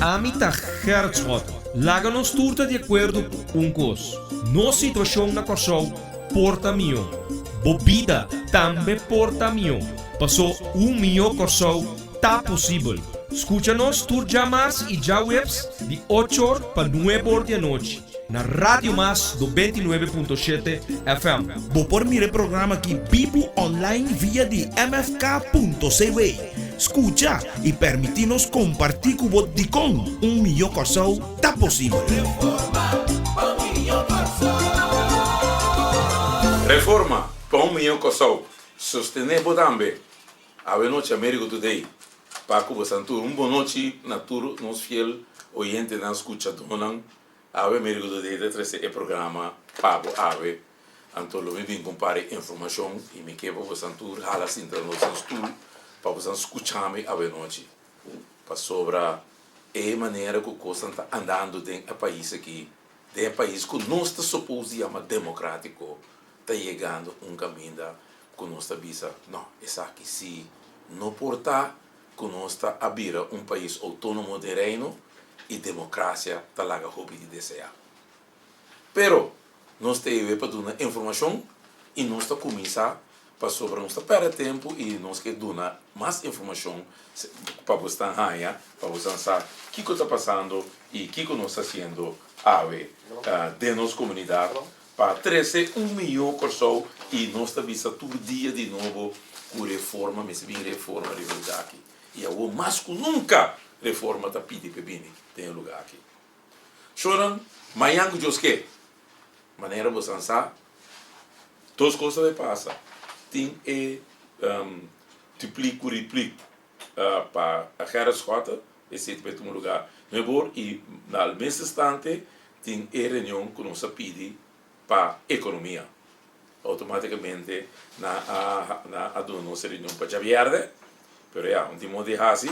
Amita Herzog, laga nos turta de acordo com cos. No situação na Kosovo, porta mio. Bobida também porta mio. Passou milhão Kosovo, tá possível. Escucha-nos tur jamas e já webs de 8 horas para 9 horas da noite. Na Rádio Mas do 29.7 FM. Vou por mire programa aqui vivo online via de mfk.cv. Escucha e permite-nos compartir com o Vodicom. Milhão Kosovo, tá possível. Reforma para milhão Kosovo. Sostener também. A noite América Today. Paco Bosantur, boa noite, naturo, nos fiel oyente na escucha donan. Ave América Today, de programa Pago Ave. Antolo me vim compare informação e me quebra Bosantur, halas internacionais tool, para você escuchar-me a noite. Para sobre a maneira que o coisa está andando dentro do país aqui, dentro do país que não está suposto de ser democrático, está chegando caminho que nós está visa, não, essa aqui sim, não porta que nós está abrir país autônomo de reino e democracia está lá a hobby de desejar. Pero, nós temos para dar informação e nós está começar para sobre nós perder tempo e nós quer dar mais informação para você para você saber o que está passando e o que nós está fazendo de nossa comunidade para trazer milhão de pessoas e nós está vista todo dia de novo com reforma, mas bem reforma de lugar aqui. E eu mais que nunca reforma está pedindo para bem tem lugar aqui. Choram, amanhã que Deus quer, maneira você sabe, todas as coisas passam. Tem triplique para a cara escota, esse é um lugar melhor e no mesmo instante tem a reunião que nós pedimos para a economia. Automaticamente na nossa reunião para Javierde, pero já um timão de hasi,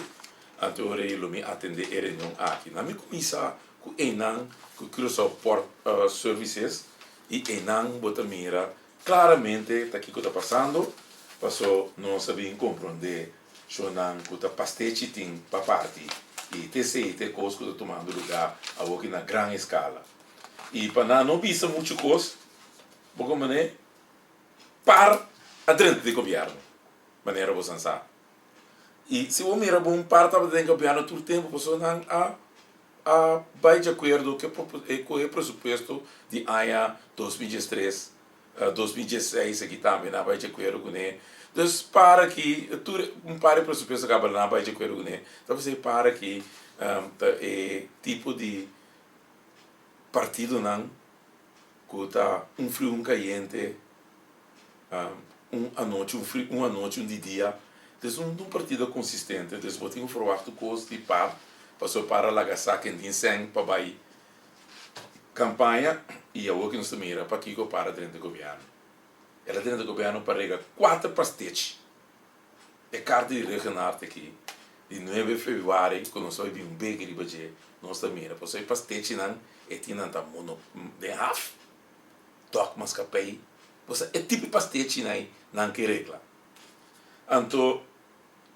então eu me atender a reunião aqui. Na minha comissão com Enan, com Cruzoport Services e Enan botamira claramente está aqui que está passando, passou não sabia compreender, chonan que está pastete tem para parte e TCT coisa que está tomando lugar aqui na grande escala. E para não visa muito coisa, porque mané par a dentro do governo, maneira você sabe. E se você mira bom parte da dentro do governo todo o tempo, você não vai de acordo com o presupuesto de AIA 2013, 2016 aqui também não vai de acordo com ele. Então para que para o presupuesto acaba não vai de acordo com ele. Então você para que tipo de partido não que está frio caliente uma noite dia. Então um partido consistente. Então você tem que formar tu coisa de par passou para Lagassac em Dinseng para Bahia campanha e eu que nos mira para que eu para dentro do governo. Ela dentro do governo para 4 pastetes. É carta de regional aqui. De 9 de fevereiro, quando nós vimos um bakery baje, nós mira, para ser pastete não, é tinha tá mono de half. Toc mas capei. Você é tipo pastete não que regla. Então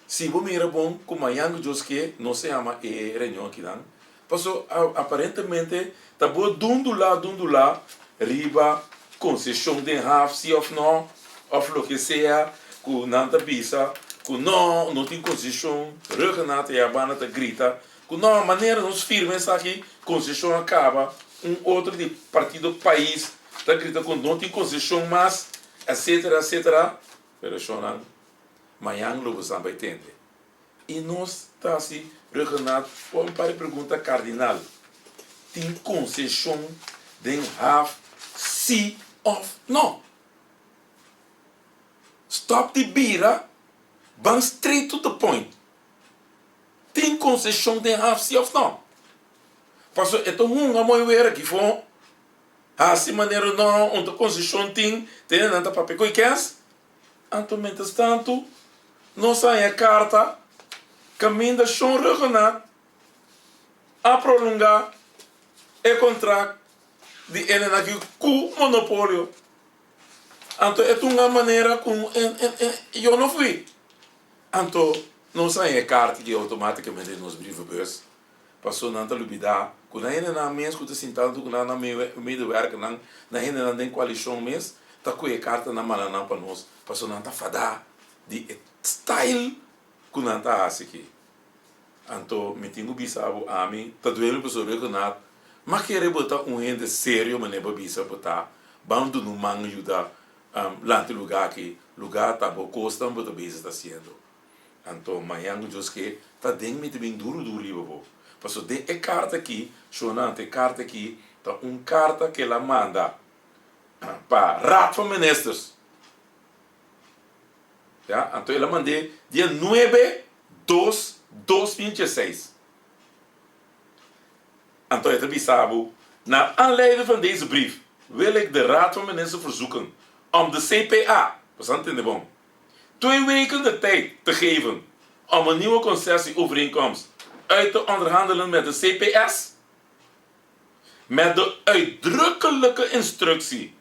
se você mira bom, como a Yang Joske, não se chama reunião aqui não. Passou aparentemente tá bom dundo lá, riba concessão de half, se of não, of lo que seja, com nanta bisa, com não tem concessão, regenata e a banda tá grita, com não maneira nos firmes aqui, concessão acaba, outro de partido país tá grita com não tem concessão mais, etc. Pero chonan, amanhã lo você vai entender. E nós tá assim, regenata, uma pergunta cardinal. Tem concessão de half, se of no. Stop the bira, van straight to the point. Tem concessão de half, se of no. Passou, é tão muito ver aqui foi. Assim maneira não, onde concessão tem nada para pegar que é. Então, mientras tanto, não sai a carta, caminho da chão regional a prolongar o contrato de ele aqui com monopólio. Então, é uma maneira com eu não fui. Então, não sai carta que automaticamente nos brievenbus. Passou na lubida, quando a gente na mês, quando sentado com na medewerker, na gente na den coalição mês, tá com a carta na mala para nós, passou na fada de style com na tá assim. Então, me tenho bisabo a mim, tá doendo para sobre que nada, mas querer botar gente sério, mas nem para bisabo botar, bando no mango ajuda lá no lugar tá bom, costa, mas também está sendo. Então, manhã eu que tá dentro me bem duro livro. Passou de carta aqui, chonante carta aqui, tá carta que ela manda para Raad van Ministers. Ja, então ela mandou dia 9/2/2026. Então het bisabo, naar aanleiding van deze brief wil ik de Raad van Ministers verzoeken om de CPA, verstaan in de bom, 2 weken de tijd te geven om een nieuwe concessieovereenkomst uit te onderhandelen met de CPS, met de uitdrukkelijke instructie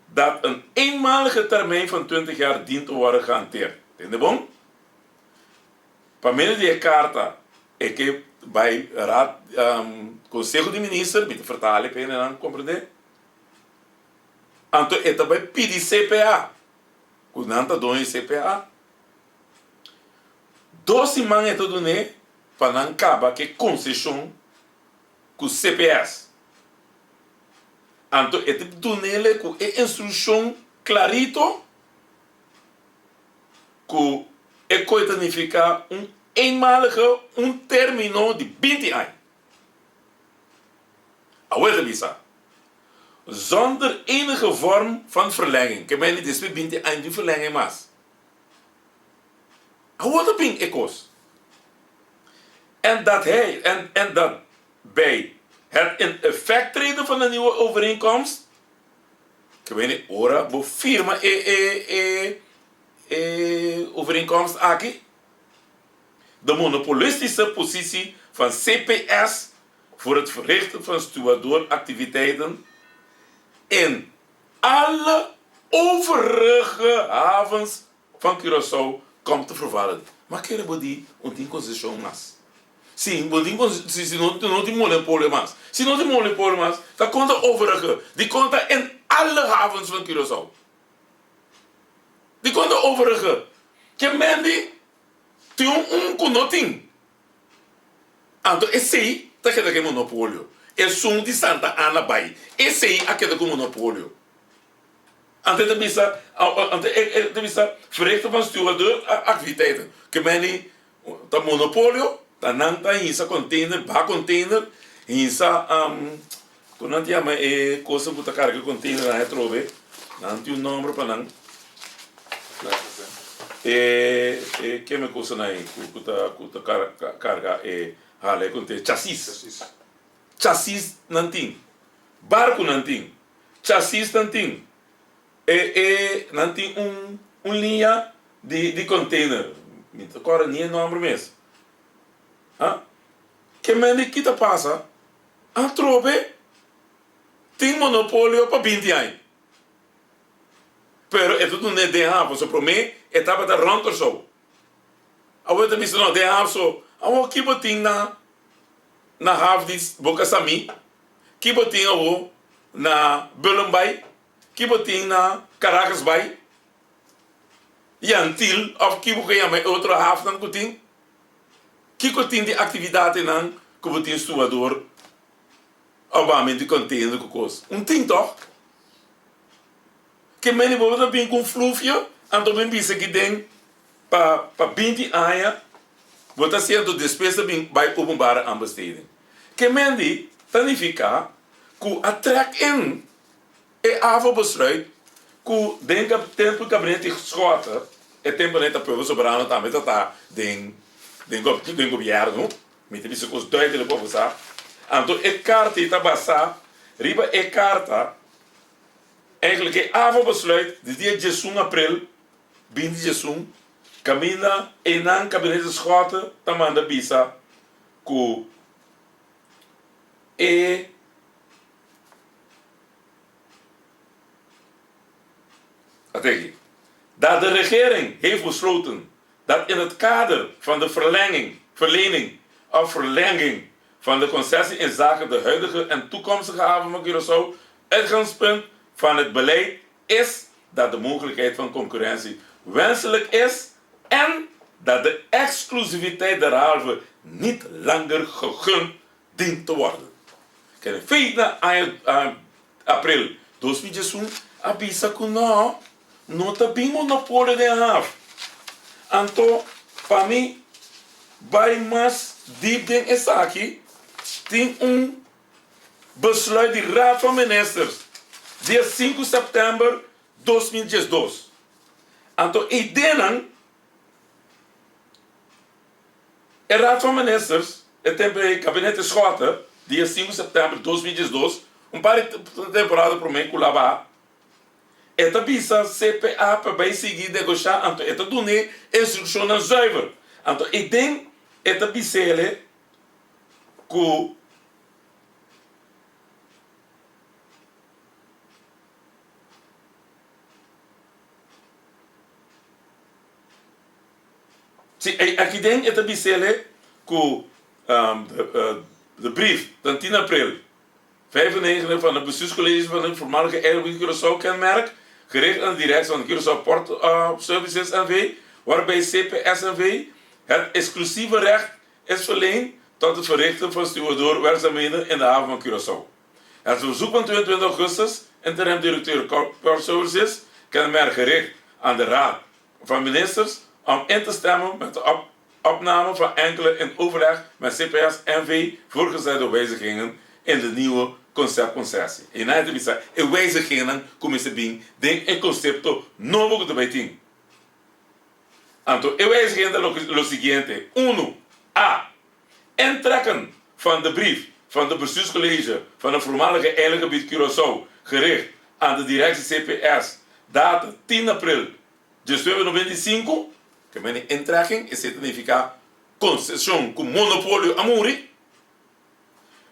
dat een eenmalige termijn van 20 jaar dient te worden gehanteerd. In de bom? Pamela die carta, ik heb bij Raad, Conselho de Ministros, met de vertaling, en dan compreende. Anto eta bij PD CPA, kunanta doen CPA. Dosi man eta doen panan kaba que concessão com CPS. Anto eta doen com instrução clarito, com significa eenmalige, termino de 20 anos. Awet bisa. Zonder enige vorm van verlenging. Ik ben niet eens 20 anos die verlenging mas. Awet ping ekos. En dat hij, en dat bij het in effect treden van een nieuwe overeenkomst. Ik weet niet, ora, bo firma overeenkomst aki. De monopolistische positie van CPS voor het verrichten van stewardooractiviteiten in alle overige havens van Curaçao komt te vervallen. Maar keren we die een concessie mas. Sim, se não tem monopolie mas. Se não tem monopolie mas, dan komt de overige. Die komt in alle havens van Curaçao. Die komt de overige. Je bent die tem conoting. Então, esse aí está aqui com monopólio. É som de Santa Ana Bay. Esse aí aqui com monopólio. Então, tem visa verrichten van stewardeuractiviteiten. Que meni, dat monopólio, dan nanta hinsa container, ba container, hinsa, quando não tinha mais coisa para carregar container na retrove, não tinha número para não. Que me coisa aí, kuta carga hale conte chassis não tem, barco não tem, chassis não tem, não tem linha de container, agora nem nome mesmo, que me que tá passa, a trobe tem monopólio para 20 anos. Pero itu não é de haven, so para mim etapa da ronda so. Awo te miso no de haven so, awo kiboting na haven dis boca sami, kiboting awo na Bullenbay, kiboting na Caracas Bay, Yantil of kiboting aan mijn outro haven dan kuting, kiboting die activiteiten dan kiboting stuwador, obama die container kukos, ting toch? Que meni bobo bem com flúvio, então bem bisa que tem para 20 anos, bota sendo despesa bem vai openbare aanbesteding. Que meni significa que a trek in avo besluit, que denka tempo gabinete schota, tempo neta povo soberano também tá den governo, met bisa kos duidelijk povo sa. Então carta tá basa, riba carta eigenlijk het avondbesluit, de dia 1 april, 20 camina en dan kabinet de Schotten, dan manda bisa, ku dat de regering heeft besloten dat in het kader van de verlening of verlenging van de concessie in zaken de huidige en toekomstige haven van Curaçao, uitgangspunt van het beleid is dat de mogelijkheid van concurrentie wenselijk is en dat de exclusiviteit derhalve niet langer gegund dient te worden. Kijk, feita april 2021, abisa kuno, nota bem monopólio de haven. Anto, para mim, bij mas diep ding is aqui, tem besluit die Raad van Ministers, dia 5 september 2012. Anto, ideia a Raad van Ministers, het kabinet de Schotten, dia 5 september 2012, par de temporada para mim, culaba. Eta bisa CPA para bij seguir negociar, anto eta doen instructionen zuiver. Anto ik denk eta bisele ku aqui denk eta bisele ku de brief van 10 april 95 van het bestuurscollege van het voormalige Airwind Curaçao kenmerk, gericht aan de directie van Curaçao Port Services NV, waarbij CPS-NV het exclusieve recht is verleend tot het verrichten van stewardeurwerkzaamheden in de haven van Curaçao. Het verzoek van 22 augustus, interim directeur Port Services, kenmerk gericht aan de Raad van Ministers om in te stemmen met de opname van enkele in overleg met CPS-NV voorgestelde wijzigingen in de nieuwe conceptconcessie. En na het bisa, en wijzigingen komen ze binnen, denk in concepto novo de beiting. Anto, en wijzigingen lo siguiente. 1. A. Intrekken van de brief van de bestuurscollege van het voormalige eilandgebied Curaçao, gericht aan de directie CPS, data 10 april 2025, que mijn intrekking is significa concession com monopolio amuri.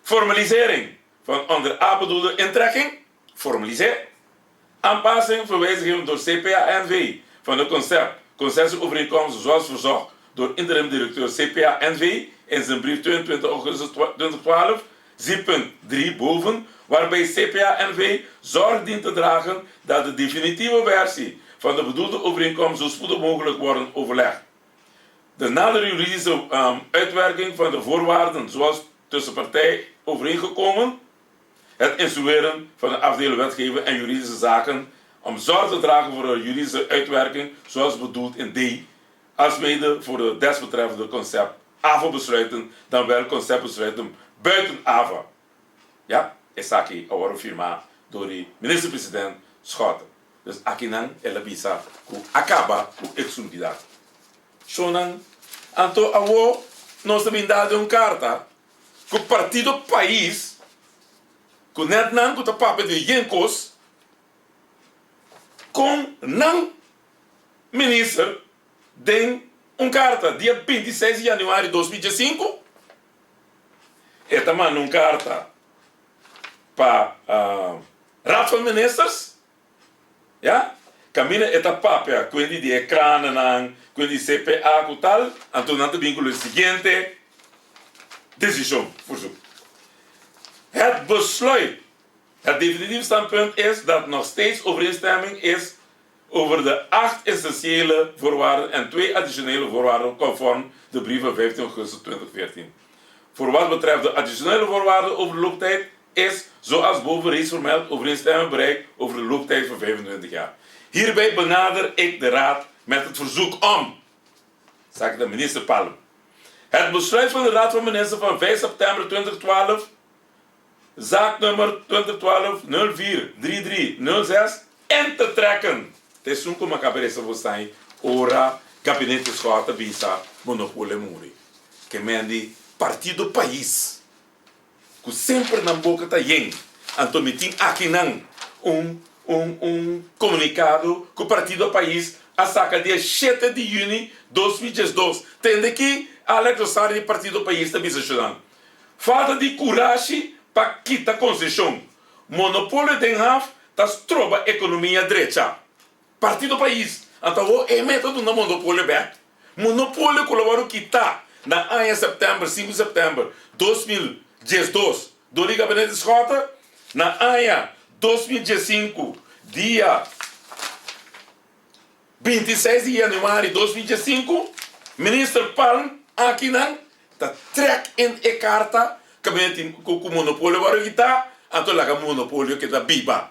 Formalisering van onder A bedoelde intrekking, formaliseer. Aanpassing verwijziging door CPA-NV van de concessieovereenkomst zoals verzocht door interim directeur CPA-NV in zijn brief 22 augustus 2012, zie punt 3 boven, waarbij CPA-NV zorg dient te dragen dat de definitieve versie van de bedoelde overeenkomst zo spoedig mogelijk worden overlegd. De nadere juridische uitwerking van de voorwaarden zoals tussen partijen overeengekomen, het instrueren van de afdeling wetgeving en juridische zaken om zorg te dragen voor een juridische uitwerking zoals bedoeld in D, alsmede voor de desbetreffende concept AVA-besluiten dan wel conceptbesluiten buiten AVA. Ja, is aquí ahora firma door de minister-president Schotten. Dus akinan elabisa ku acaba ku exclusividade. Shonan anto awo nós também dá de carta que o partido país que net nan que o papo de Jenkos com nan minister den carta dia 26 de janeiro de 2015 eta man carta para Raad van Ministers. Ja? Camina eta papia, quindi di ecrane, quindi CPA e tal, antonante vincolo seguinte, decisão, verzoek. Het besluit, het definitief standpunt is dat nog steeds overeenstemming is over de 8 essentiële voorwaarden en 2 additionele voorwaarden conform de brief van 15 augustus 2014. Voor wat betreft de additionele voorwaarden over de looptijd is, zoals boven reeds vermeld, overeenstemming bereikt over de looptijd van 25 jaar. Hierbij benader ik de Raad met het verzoek om, zeg ik de minister Palm, het besluit van de Raad van Ministers van 5 september 2012, zaaknummer 2012-04-3306, in te trekken. Het is zo'n kom cabeça você ora gabinete Schotten bisa monopole muri. Que mendi partido país. Que sempre na boca tá yen. Anto mitin aqui não comunicado que o partido país a saca dia 7 de junho 2012. Tende que Alex Ossari do partido país está bisa. Falta de coragem para quitar a concessão. Monopólio de haf tas troba economia direita. Partido país. Então é método no monopólio bet. monopólio colaborou quitar na anha setembro, 5 de setembro 2012, do Liga Gabinete Escota, na anha 2015, dia 26 de janeiro de 2015, ministro Palm aqui não tá track em e carta gabinete com o monopólio agora que tá então lá o monopólio que tá biba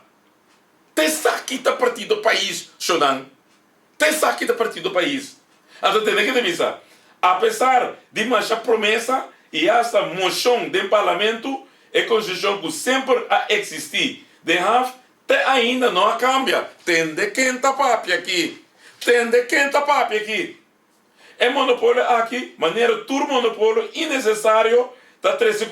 testa aqui tá partido do país chonan testa aqui tá partido do país então tem que dizer apesar de mais promessa e essa moção do parlamento e constituição que sempre a existir de have ainda não cambia tem de quem tá papi aqui tem de quem tá papi aqui é monopólio aqui, maneira tur monopólio innecessário, tá três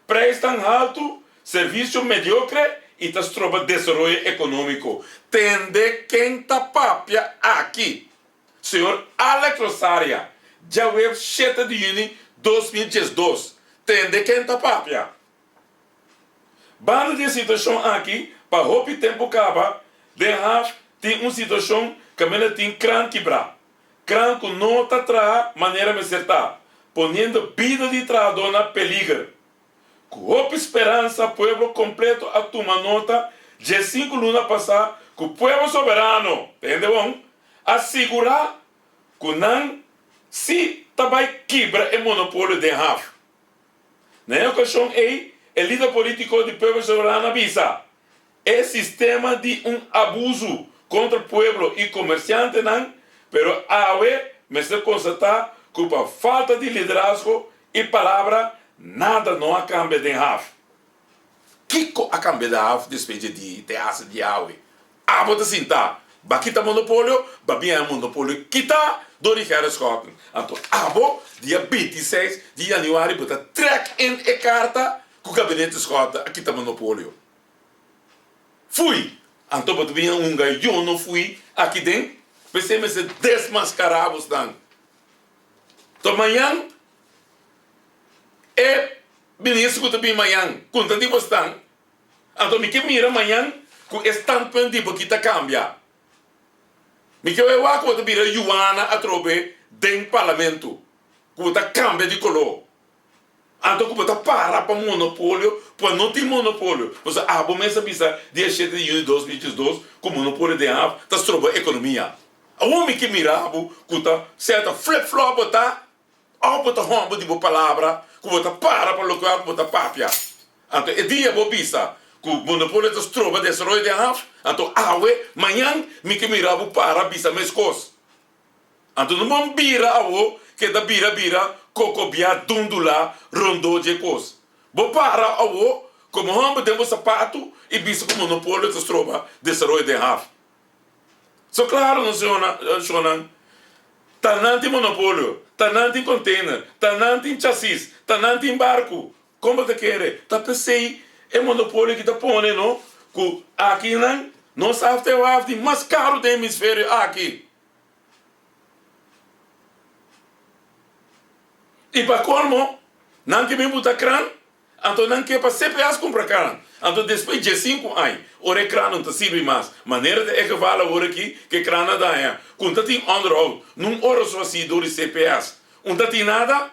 prestam alto, serviço mediocre e tá tropa desenvolvimento econômico. Tem de quem tá papia aqui. Senhor Alex Rosaria, já veio 7 de junho de 2012. Tem de quem tá papia. Banda de situação aqui, para o tempo acaba, tem uma situação que a tem crânio quebrar. Cranco não está atrás maneira de acertar, ponendo vida de trabalhador na peligro. Com esperança, o povo completo a tomar nota, de 5 lunas passar, que o povo soberano, entendeu? Assegurar que não se também quebra o monopólio de RAF. Na ocasião aí, o líder político do povo soberano avisa, é sistema de abuso contra o povo e comerciante, não? Pero awe me se constatar que por falta de liderazgo e palavra nada não a cambia de RAF. Kiko a cambia de RAF despeje de teatro de awe. Abo de sinta, bakita monopólio, babia monopólio kita do Ricardo Scott. Então abo dia 26 de janeiro bota track in e carta com o gabinete Scott aqui tá monopólio. Fui. Então bota bem eu não fui aqui dentro. Pensei se desmascaramos dan. Então amanhã é ministro que também amanhã conta de bastante. Então me que mira amanhã com estampa de que tá cambia. Me que eu acho que mira Joana a trobe dentro parlamento. Que tá cambia de color. Então que tá para monopólio, para não ter monopólio. Você bom mesmo bisa dia 7 de junho de 2012 com monopólio de água, tá trobe economia. O homem que mirava, que certa flip-flop, tá? Ou bota rombo de boa palavra, que bota para local, que bota papia. Então, é dia boa pista, que o monopólio das trobas desse roi de Haf, então, amanhã, me que mirava para bisa meus cos. Então, não bira que da bira, cocobia, dundula, rondou de cos. Bo para como rombo de sapato, e bisa com o monopólio das trobas desse roi de Haf. So claro, não Shonan. Tá não tem monopólio, tá não tem container, tá não tem chassis, tá não tem barco. Como te quer? Tá pensei é monopólio que tá pondo, não? Que aqui não sabe ter o mais caro do hemisfério aqui. E para colmo, não que me botar crânio, então não quer para CPAs comprar crânio. Então, depois de 5 anos, o crânio não está servindo mais. Maneira de equivaler agora aqui, que crânio dá é. Quando tem underhold, não hora só assim do CPS. Não tem nada.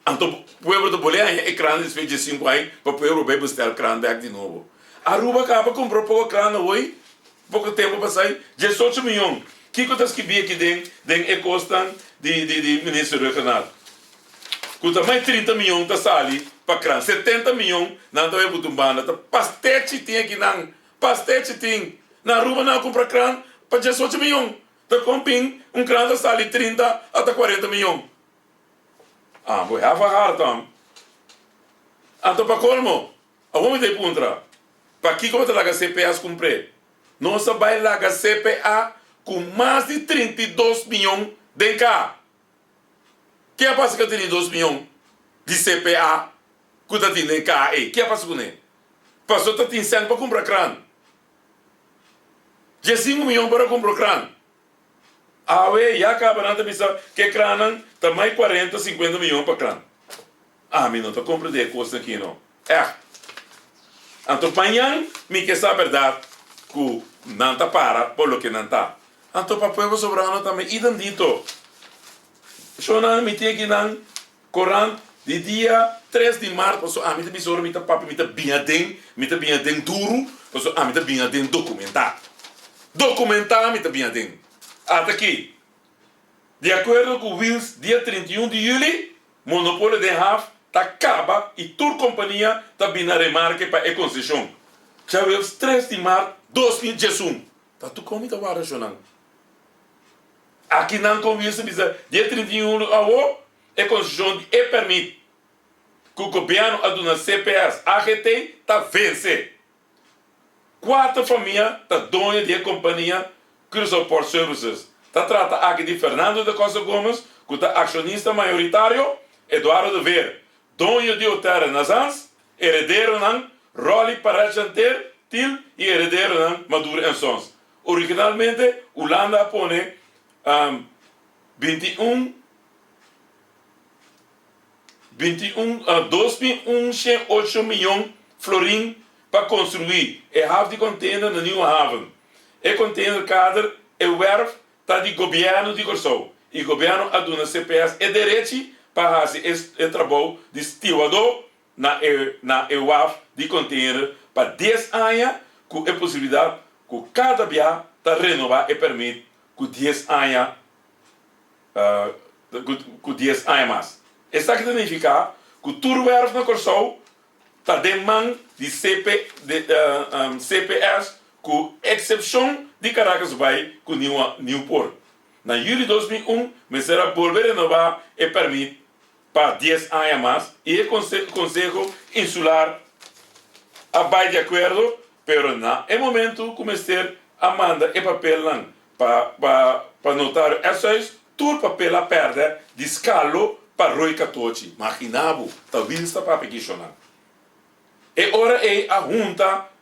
Então, o povo do Bolívia é crânio depois de 5 anos, para o povo bem buscar o crânio back de novo. Aruba acaba comprou pouco crânio hoje, pouco tempo para sair, 18 milhões. O que acontece que vi aqui dentro é custa de ministro regional? Custa mais 30 milhões da sali. Para crânio, 70 milhões, não está bem butumbana, tá pastete tem aqui não, pastete tem, na rua não compra crânio, para 18 milhões, tá comprando crânio da sala 30 até 40 milhões. Vou falar então. Então para colmo, a homem de puntra, para que como te larga CPA comprei, não se vai largar CPA com mais de 32 milhões de cá. Que é para que 32 milhões de CPA? Cuida de nem cá, que é para seguir? Passou a ter 100 para comprar crânio. Já 5 milhões para comprar crânio. Já acaba de pensar que crânio também 40, 50 milhões para crânio. Me não está comprando de coisa aqui não. Então, amanhã, me quer saber a verdade que não está para, por lo que não está. Anto para pueblo soberano também idem dito. Shonan me tem que nan Coran de dia 3 de março, so a mita bisoro mita papi mita binha den duro, so a mita binha den documentar. Documentar mita binha den. Até aqui. De acordo com Wills, dia 31 de julho, monopólio de HAF tá acaba e toda companhia tá bina remarque para a concessão. Já vemos 3 de março 2021. Tá tu como tá vara Shonan. Aqui não convence bisa dia 31 de julho a concessão e permite que o governo aduna CPS AGT tá vence. 4 famílias tá dona de companhia Cruz Port Services. Tá trata aqui de Fernando da Costa Gomes, que tá acionista maioritário, Eduardo de Ver, dono de Otera Nazans, herdeiro nan Rolly Parajanter, Til e herdeiro nan Maduro Sons. Originalmente, Holanda pone 2,8 milhões florim para construir e haven de container na New Haven. E container cadre e werf está de governo de Corsou. E o governo aduna CPS e direito para fazer esse trabalho de estivador na EUAF de container para 10 anos com a possibilidade que cada dia está renovar e permite com 10 anos com 10 anos mais. Isso significa que todo werf na Corsou está demanda de CPS com exceção de Caracas Bay com Newport. Na julho de 2001, me será volver a renovar e permite para 10 anos mais e o Conselho Insular vai de acordo, pero na momento comecei a mandar e papel para notar essas tudo papel a perder de escalo para Rui Catochi. Imaginavo, talvez está para questionar. E ora é a junta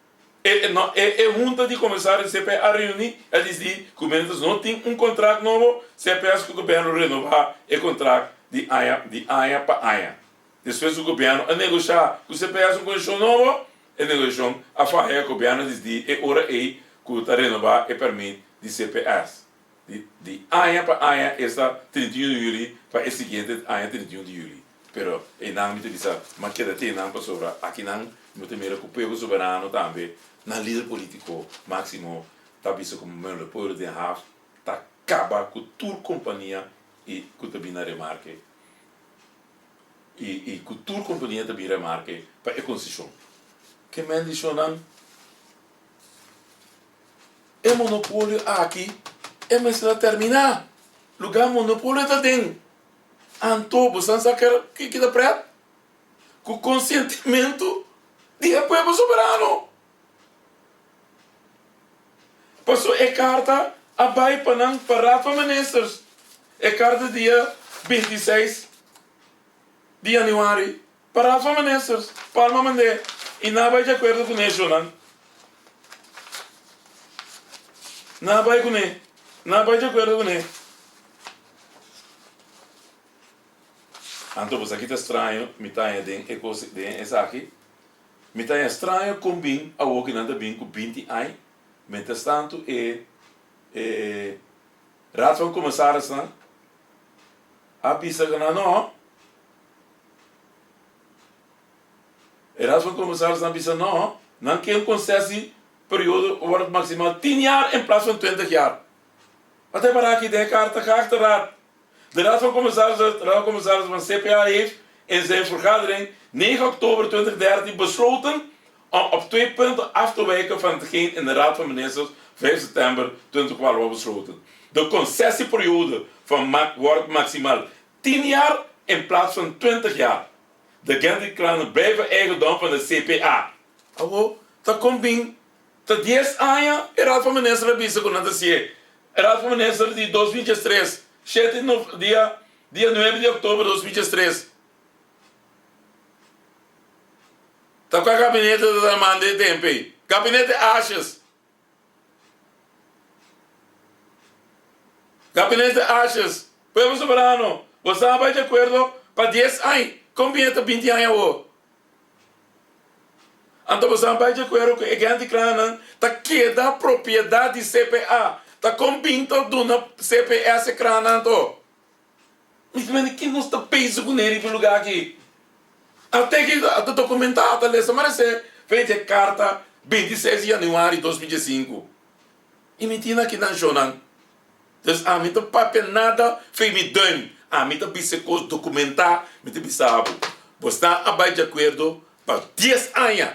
junta de começar a CPA a reunir a dizer que os não tem contrato novo, CPS que o governo renovar o contrato de AIA para AIA. Depois o governo a negociar com o CPS uma condição nova, a negociação a fazer o governo dizer e ora é que está renovar e permite de CPS. De AIA para AIA está 31 de julho para o seguinte AIA 31 de julho. Pero e não me diz, mas que tem não para sobrar aqui não me tem que o povo soberano também na líder político máximo está visto como o povo de HAF está acaba com toda companhia e com também na remarque e com toda companhia também remarque para a concessão que me diz não o monopólio aqui é mais lá terminar lugar monopólio está dentro Anto, você sabe que dá preto? Com consentimento do povo soberano. Passou a carta a vai para Rafa Ministers. A carta dia 26 de janeiro para Rafa Ministers. Palma mandei. E não vai de acordo com isso, não. Não vai com ele. Não vai de acordo com ele. Então, você aqui está estranho, me está em essa aqui. Me está estranho com bem, a outra não está bem com 20 anos. Mientras tanto, Raad van Commissarissen, a pista que não. Raad van Commissarissen, a pista não quer concessie período wordt maximaal 10 jaar in plaats van 20 jaar. Wat hebben we daar de kaarten geacht de raad? De Raad van Commissarissen van CPA heeft in zijn vergadering 9 oktober 2013 besloten om op 2 punten af te wijken van hetgeen in de Raad van Ministers 5 september 2012 was besloten. De concessieperiode wordt maximaal 10 jaar in plaats van 20 jaar. De Gentekranen blijven eigendom van de CPA. Dat komt binnen. Dat 10 anos de Raad van Ministers hebben gezegd. De Raad van Ministers die 2013 dia 9 de outubro de 2013. Está com a gabinete da Mande Tempe. Gabinete Achas. Gabinete Achas. Povo soberano. Você vai de acordo para 10 anos. Conviene 20 anos. Então você vai de acordo com a grande crana. Está queda a propriedade CPA. tá com pinto do na CPS crana to. Mas que não está peso com ele pelo lugar aqui. Até que a documentada lessa, mas é feita carta 26 de janeiro de 2005. E me tinha aqui na jornal. Dus a mim papel nada fez me dano. A mim também se coisa documentar, me também sabe. Você está abaixo de acordo para 10 anos.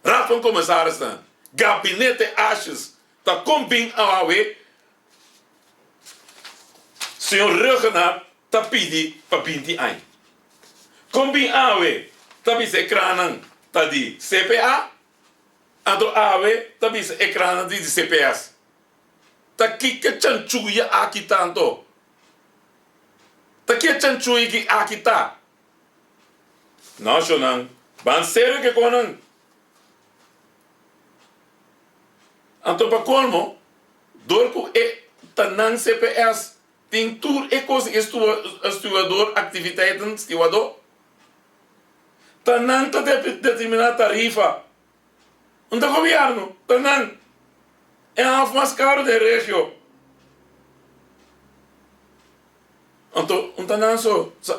Rafa começar a gabinete achas. Tá com bem a awe. Senhor Regenat tá pedindo para 20 anos. Com bem a awe. Tá bem se ecrã tá de CPA. Ando awe tá bem se ecrã de CPS. Ta kike chanchuya aqui tanto. Ta que chanchuya que aqui tá. Não, Shonan. Ban sério que conan. Anto pa colmo, dorco e tanan CPS tem tur e coisa estuador atividade estuador. Tanan ta determinar tarifa. Onde governo, tanan é a mais caro de regio. Então, tanan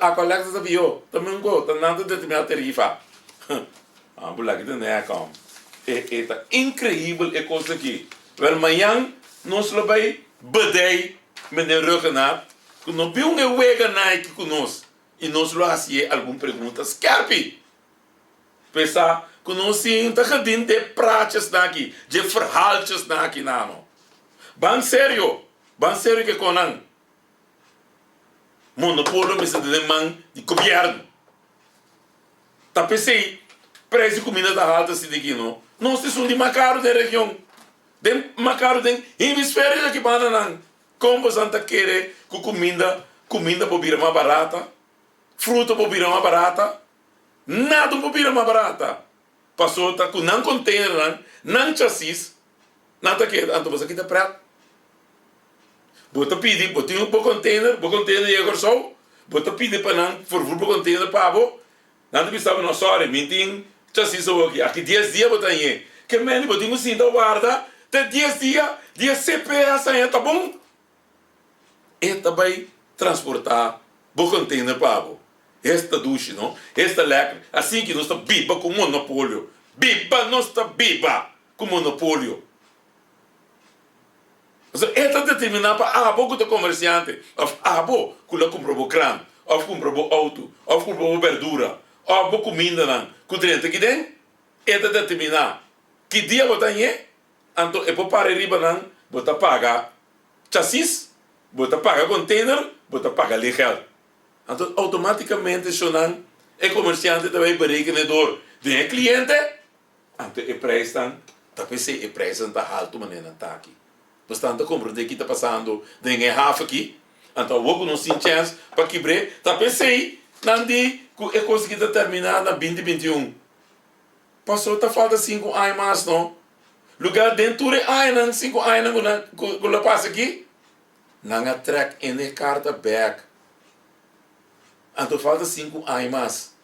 a coleta da bio, também go, tanan ta determinar tarifa. Ambula que não é como. É incrível a coisa aqui. Wel, amanhã nós vai bedei meneer Regenat, que não viu um wega naik conosco e nós lo hacía alguma pergunta skerpi. Pensar que nós sim tá gedin de praatjes daqui, de verhaaltjes daqui nano. Ban sério que conan. Monopólio me se de man de governo. Tá pensei preço de comida da alta se daqui não. Nós somos de macaro da região. De macaro de hemisfério aqui para não. Como Santa querer que comida para vir mais barata, fruta para vir mais barata, nada para vir mais barata. Passou tá com não container não chassis, nada que anto você aqui tá prato. Bota pedir, bota um container e agora só, bota pedir para não for container para abo. Nada me sabe não sorry, mentin chassis aqui 10 dias botar aí. Que meni botar um cinto guarda, tem 10 dias CPS aí tá bom? Esta vai transportar o container para abo. Esta duche, não? Esta leque, assim que nós está biba com monopólio. Biba, nós está biba com monopólio. Esta determinar para abo com o comerciante, ou abo com o comprou crã, ou comprou auto, ou comprou verdura, ou comida não, com dentro aqui dentro. Esta determinar que dia botar aí, então é para parar riba não, botar pagar chassis, botar pagar container, botar pagar legal. Então, automaticamente, o comerciante também berekenador de cliente, então, o preço também o preço está alto, mas não está aqui. Portanto, compreender que está passando de rafa aqui, então, o que não tem chance para quebrar, também sei, não de que é conseguir terminar na 2021. Passou, está falta 5 anos mais, não? Lugar dentro de 5 anos, quando passa aqui, não atraca em carta back. Então falta 5 anos mais.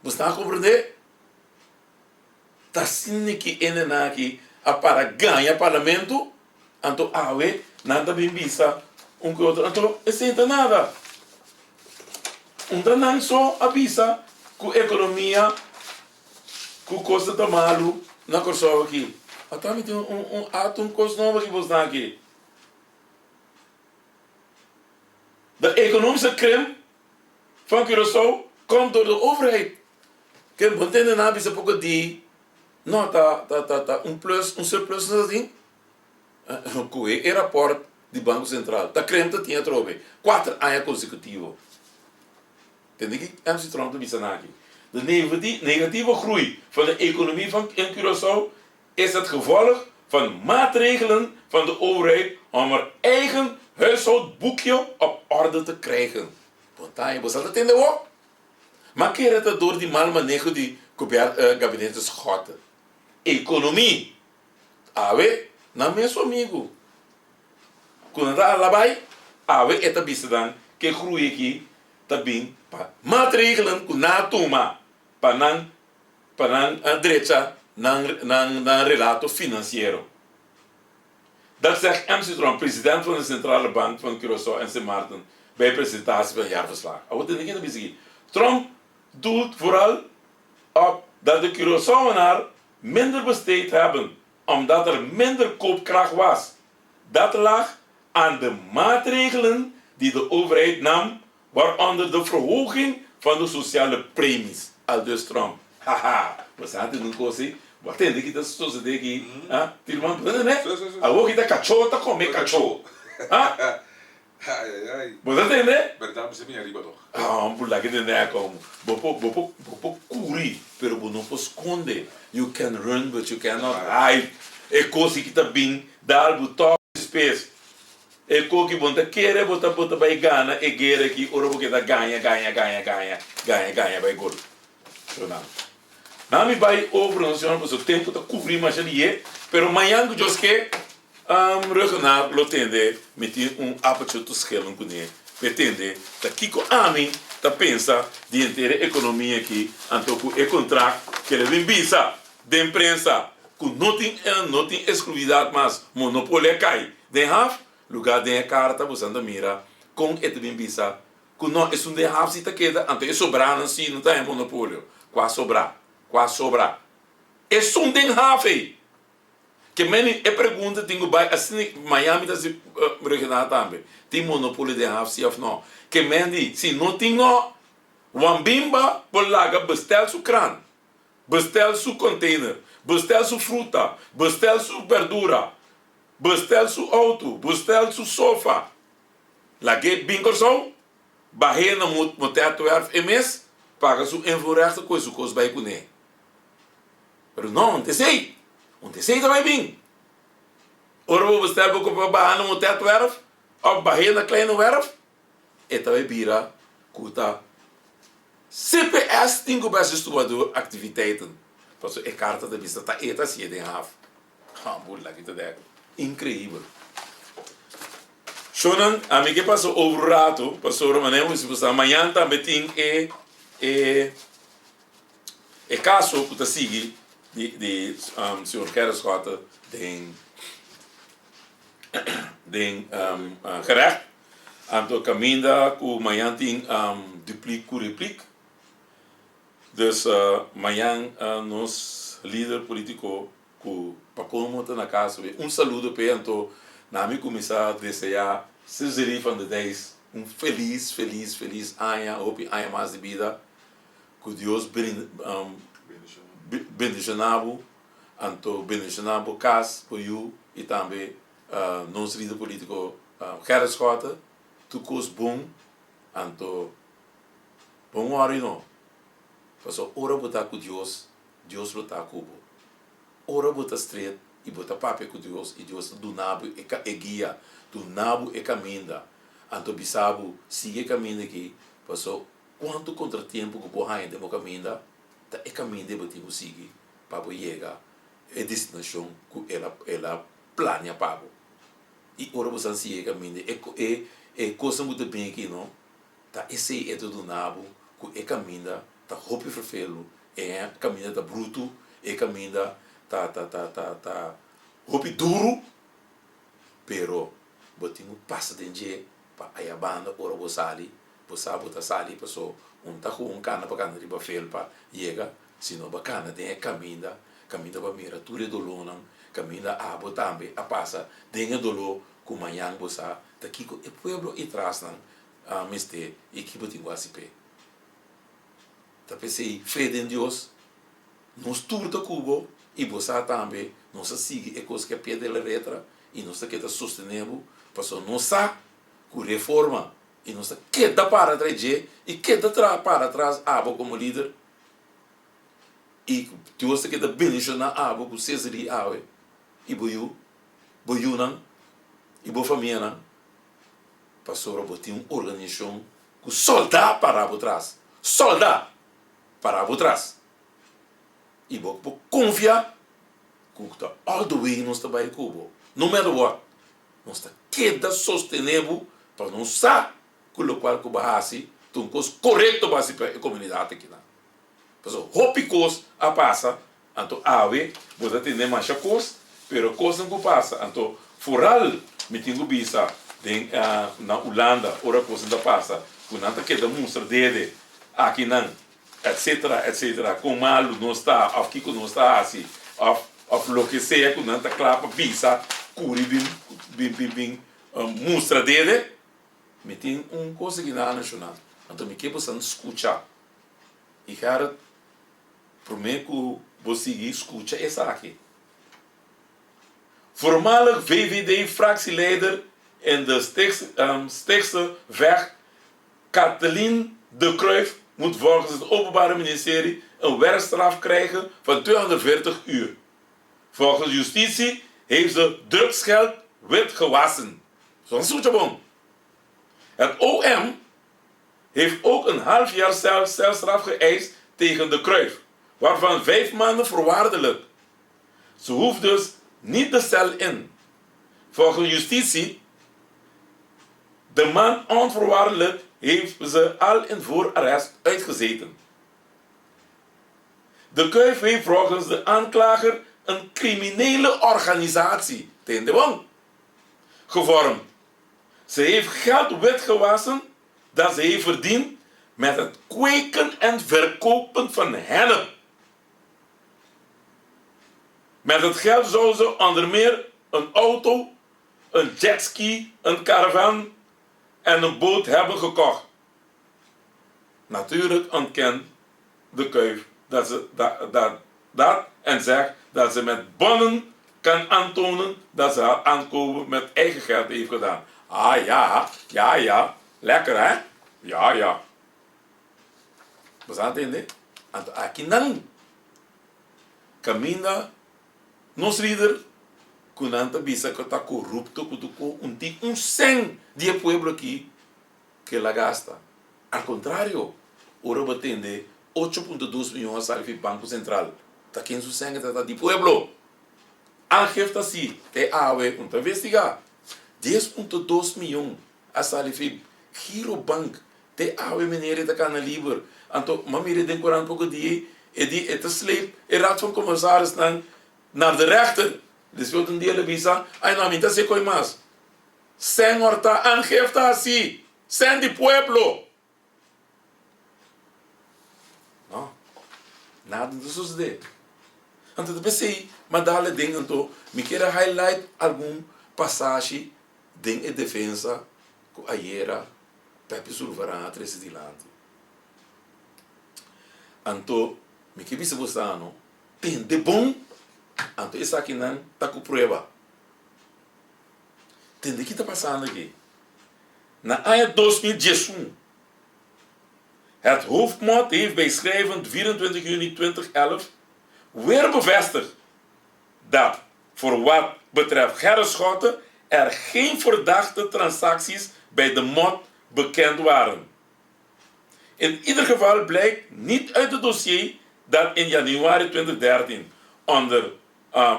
Você está a compreender? Está assim que ele aqui para ganhar parlamento. Então, nada bem vista. Que outro. Então, isso não é nada. Não só avisa que a economia, que o custo está malo, na corção aqui. Até me tem um custo novo que você está aqui. De economische krimp van Curaçao komt door de overheid. Kijk, want in de naam is het ook die, nou, een surplus dat ding. Een rapport do Banco Central. Dat krimp dat tinha trobe. 4 anos consecutivos. Entende que é um citrão do Bissanaki. De negatieve groei van de economie in Curaçao is het gevolg van maatregelen van de overheid om er eigen huishoudboekje op orde te krijgen. Pontai, você está entendendo? Mas que era door die mal manejo de gabinete Schott. Economia. Awe, não é seu amigo. Quando está lá vai, awe é também se dan que groei aqui também para maatregelen que na toma para não a direita não relato financeiro. Dat zegt MC Trump, president van de Centrale Bank van Curaçao en Sint Maarten, bij presentatie van het jaarverslag. Wat denk je dan? Trump doelt vooral op dat de Curaçaoenaar minder besteed hebben, omdat er minder koopkracht was. Dat lag aan de maatregelen die de overheid nam, waaronder de verhoging van de sociale premies. Aldus Trump. Haha, we zaten in een kosie. Wat denk je dat zo ze denken? Tilman, né? Algo que tá cachorro, tá comer cachorro. Mas dat é, né? Verdade, você me arriba toch? Por lá que tem né como. Bopo curi, pero não pode esconder. You can run, but you cannot hide. É coisa que tá bem, dá algo top space. É coisa que bonta querer, bota vai ganhar, é guerra que ora porque tá ganha, vai gol. Sonando. Nami vai over ons jongen, so tempo te cobrir mais ali, pero amanhã que eu que regional lo tende meter apetite to schelen com ele, pretende tá Kiko Ami tá pensa de inteira economia aqui, antoco é contrato que ele vem bisa de imprensa com nothing exclusividade mas monopólio cai, de half lugar de carta você anda mira com et vem bisa, com não é de half se tá queda, anto é sobrar assim não tá em monopólio, quase sobrar. É um ding hafe. Que meni é pergunta tenho vai assim Miami das regional também. Tem monopólio de hafe se ou não. Que meni se não tem não, wambimba por laga bestel su crán, bestel su container, bestel su fruta, bestel su verdura, bestel su auto, bestel su sofá. Lage binkerso, barre na moteto erf emes, paga su envorechte coisa vai com ele. Pero não sei também bem. Ora vou bestar para barrar no teto werf, ou barrer na kleine werf, e também vira kuta. CPS tem que best estudar activiteiten. Passo é carta de vista tá eta se de half. Bola que te incrível. Shonan, a mim que passou over rato, passou o maneiro se você amanhã também tem caso que tá seguir de senhor Kerschotten gerecht aantal caminda ku amanhã tem duplique ku replique dus amanhã nos líder político ku pacomo tá na casa saludo para então na minha começar a desejar seja van de 10 feliz ano hope ano mais de vida que Deus bendicionado, anto bendicionado cas por you e também nosso líder político Kerschotten, tu cos bom, anto bom hora não, passo ora botar com Deus botar com o, ora botar straight e botar papel com Deus e Deus do nabo e guia, do nabo e caminha, anto bisabo sigue caminho aqui, passo quanto contratempo que porra ainda mo caminha tá é caminho de botar seguir para chegar a destinação que ela planeja para e ora você se caminho é coisa muito bem aqui não tá esse é tudo nabo que é caminho tá roupa verfelo é caminho tá bruto é caminho tá roupa duro pero botinho passa de dia para a banda ora você ali você bota sali passou tá com cana para cana riba fel para chega sino bacana tem caminho para mira tudo dolor não caminho a botar também a passa denga dolor com manhã você tá aqui com o pueblo e traz não miste equipe de guasipe tá pensei fé em Deus nos turta cubo e você também nos sigue é coisa que é pé da letra e nos que tá sostenível passou nossa com reforma e não está queda para trás e queda para trás abo como líder e Deus está queda bendicionar abo com César e awe e boiu não e boa família não passou a botar uma organização com soldado para trás e boa confiar que está all the way não está bem cubo no matter what não está queda sostenível para não saber com o qual que bahasi um coisa correto para a comunidade aqui não então hope coisa a passa então ave você tem mais coisa pero coisa não passa então Vooral met die bisa den na Holanda, ora coisa da passa, kunanta que da monstra dele, aqui não, etc, com malo não está, of kiko não está assim, of lo que seja, kunanta clapa bisa, curi bim, monstra dele, metin coisa que na nacional, então me que você escuta, e cara, por mim que você escuta essa aqui. Voormalig VVD-fractieleider in de Stichtse weg, Kathleen de Cruyff, moet volgens het Openbaar Ministerie een werkstraf krijgen van 240 uur. Volgens justitie heeft ze drugsgeld wit gewassen. Zo'n soetjebon. Het OM heeft ook een half jaar celstraf geëist tegen de Cruyff, waarvan 5 maanden voorwaardelijk. Ze hoeft dus niet de cel in. Volgens justitie, de man onvoorwaardelijk heeft ze al in voorarrest uitgezeten. De Cruyff heeft volgens de aanklager een criminele organisatie tegen de wang gevormd. Ze heeft geld witgewassen dat ze heeft verdiend met het kweken en verkopen van hennep. Met het geld zou ze onder meer een auto, een jetski, een caravan en een boot hebben gekocht. Natuurlijk ontkent de Cruyff dat ze dat en zegt dat ze met bonnen kan aantonen dat ze haar aankopen met eigen geld heeft gedaan. Ah ja, lekker hè? Ja. We zaten in dit. En aquí nang. Camina. Nos líder, kunanta bisa que está corrupto, kutuko, um sem de pueblo aqui que la gasta. Al contrario, ora batende 8.2 milhões al Banco Central. Tá quem su sangue tá de pueblo. Aangifte assim, te awe te investigar. 10.2 milhões a salif Girobank, te awe meneer de kan liever. Anto mamire den koran pouco die, te sleep, raad van commissaris naar de rechter. Dus wil een deel visa. Ay no, minta se coi mas. Sen horta aangifte assim. Sen de pueblo. No. Nada disso de. Então eu pensei, mas dá-lhe dingen to, me quero highlight algum passagem de defesa com a Iera, Pepe Sulvarán, atrás de lado. Então, me quero ver você não tem de bom. Então, isso aqui não está com prova. Tem de que está passando aqui. Na ano 2011, het hoofdmoord heeft bij schrijven 24 juni 2011 weer bevestigd dat voor wat betreft Gerrit Schotten er geen verdachte transacties bij de moord bekend waren. In ieder geval blijkt niet uit het dossier dat in januari 2013 onder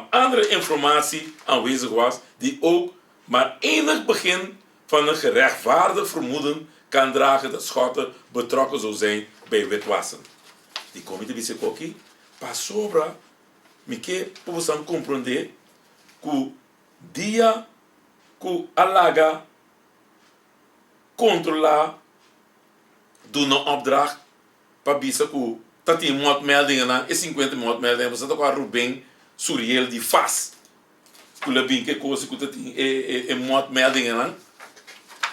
andere informatie aanwezig was die ook maar enig begin van een gerechtvaardigd vermoeden kan dragen dat Schotten betrokken zou zijn bij witwassen. Die comité bisecoki pas sobra me que possam compreender que dia que alaga controlar do no opdracht para bisa que dat die moordmeldingen na is 50 moordmeldingen você tá com a Ruben Suriel die faz que le bem que coisa que dat die moordmeldingen na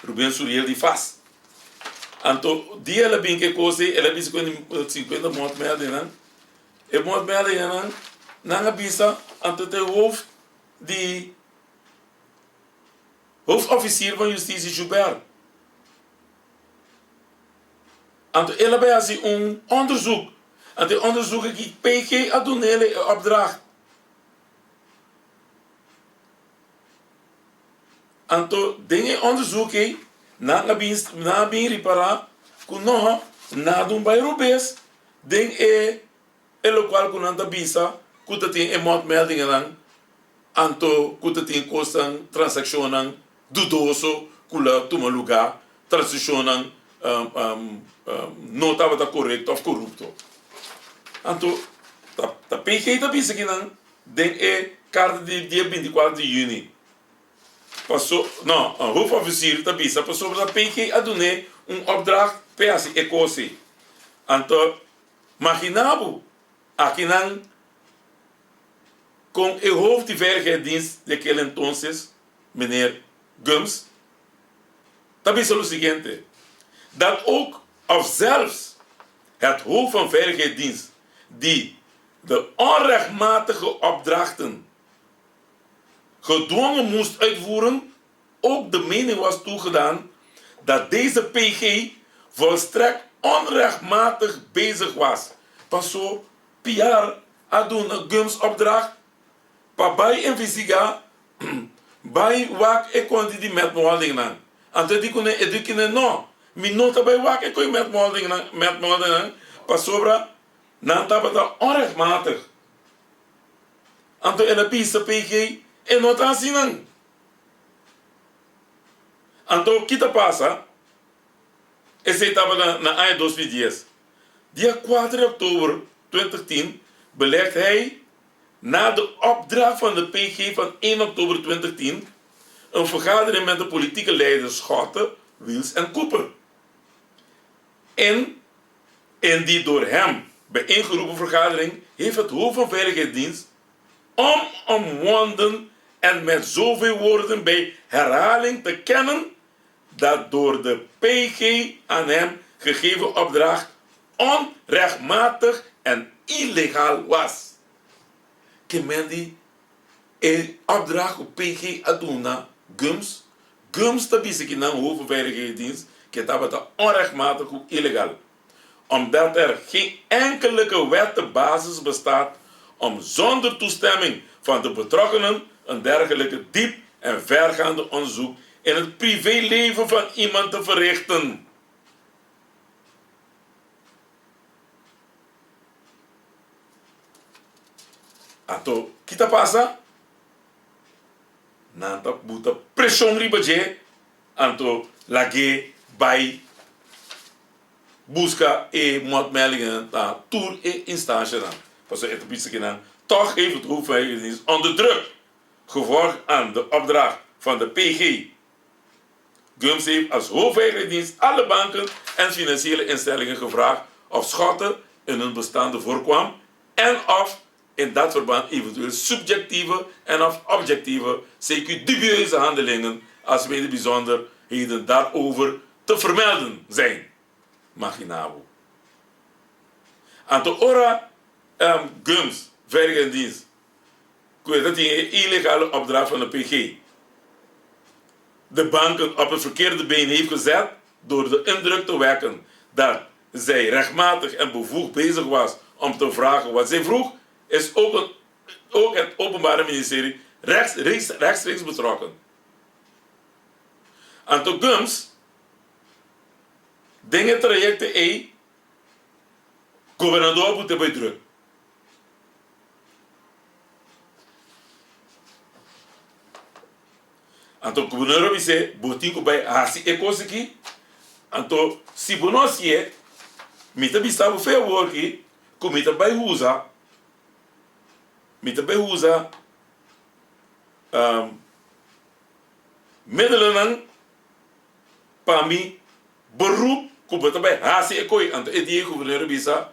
Ruben Suriel die faz. Então, dia le bem que coisa ela bisa com 50 moordmeldingen e moordmeldingen na bisa ante de hoofdofficier van justitie Joubert. En ele bij als een onderzoek. En de onderzoek die PG had doen hele opdracht. En to dingen onderzoeken na bin ripara kuno na doen bij Rubes ding lokaal kunanta bisa kutatin emootmeldingen dan en to kutatin kosten transactionen dudoso kula tuma lugar transactionen nota wat correcto of corrupto. Anto ta PG ta bisa kinan den kaart die 24 de juni. passou, não, een hoofdofficier te bisa, passou para PG a doen opdracht peasi ekosi. Anto, imaginabo, aqui não, com o hoofd de veiligheidsdienst daquele entonces, meneer Gums, dat is het seguinte, dat ook, of zelfs het hoofd van veiligheidsdienst, die de onrechtmatige opdrachten gedwongen moest uitvoeren, ook de mening was toegedaan dat deze PG volstrekt onrechtmatig bezig was. Pas zo, PR, doen een Gums opdracht, pa bij investiga, bij wak ik kon die met meldingen aan. En toen die kunnen no, mi nota bij wak ik kon met meldingen aan, pas sobra, dan tappen dat onrechtmatig. En toen in de piste PG, en not aanzien. En toen kita passa, is het tappen na eind 2010. Die 4 oktober 2010 belegt hij, na de opdracht van de PG van 1 oktober 2010, een vergadering met de politieke leiders Schotten, Wiels en Cooper. In die door hem bijeengeroepen vergadering heeft het hoofd van veiligheidsdienst onomwonden en met zoveel woorden bij herhaling te kennen dat door de PG aan hem gegeven opdracht onrechtmatig en illegaal was. Kemendi opdracht op PG aduna Gums te bieden aan hoofdveiligheidsdienst, dat het onrechtmatig of illegaal. Omdat er geen enkele wettelijke basis bestaat om zonder toestemming van de betrokkenen een dergelijke diep en vergaande onderzoek in het privéleven van iemand te verrichten. Ato, kita pasa? Nanta buta pressão ribaje, anto lage bij busca moedmeldingen na toer instantie dan. Pas zo het beetje gedaan. Toch heeft het hoofdveiligheidsdienst onder druk, gevolgd aan de opdracht van de PG. Gums heeft als hoofdveiligheidsdienst alle banken en financiële instellingen gevraagd of Schotten in hun bestanden voorkwam en of in dat verband eventueel subjectieve en of objectieve, zeker dubieuze handelingen als mede bijzonderheden daarover te vermelden zijn. Maginabo. En de ora Gums, veiligheidsdienst, ik weet dat hij een illegale opdracht van de PG de banken op het verkeerde been heeft gezet door de indruk te wekken dat zij rechtmatig en bevoegd bezig was om te vragen wat zij vroeg, is ook het Openbare Ministerie rechtstreeks betrokken. En de Gums dingen trajecten governador moet bij druk. Anto gouverneur bise botinko bij hasi ekosiki anto si bonosie mita bisa bu fe worki ko mita bij huza middelen pami beroep ko mita bij hasi ekoi anto edie gouverneur bisa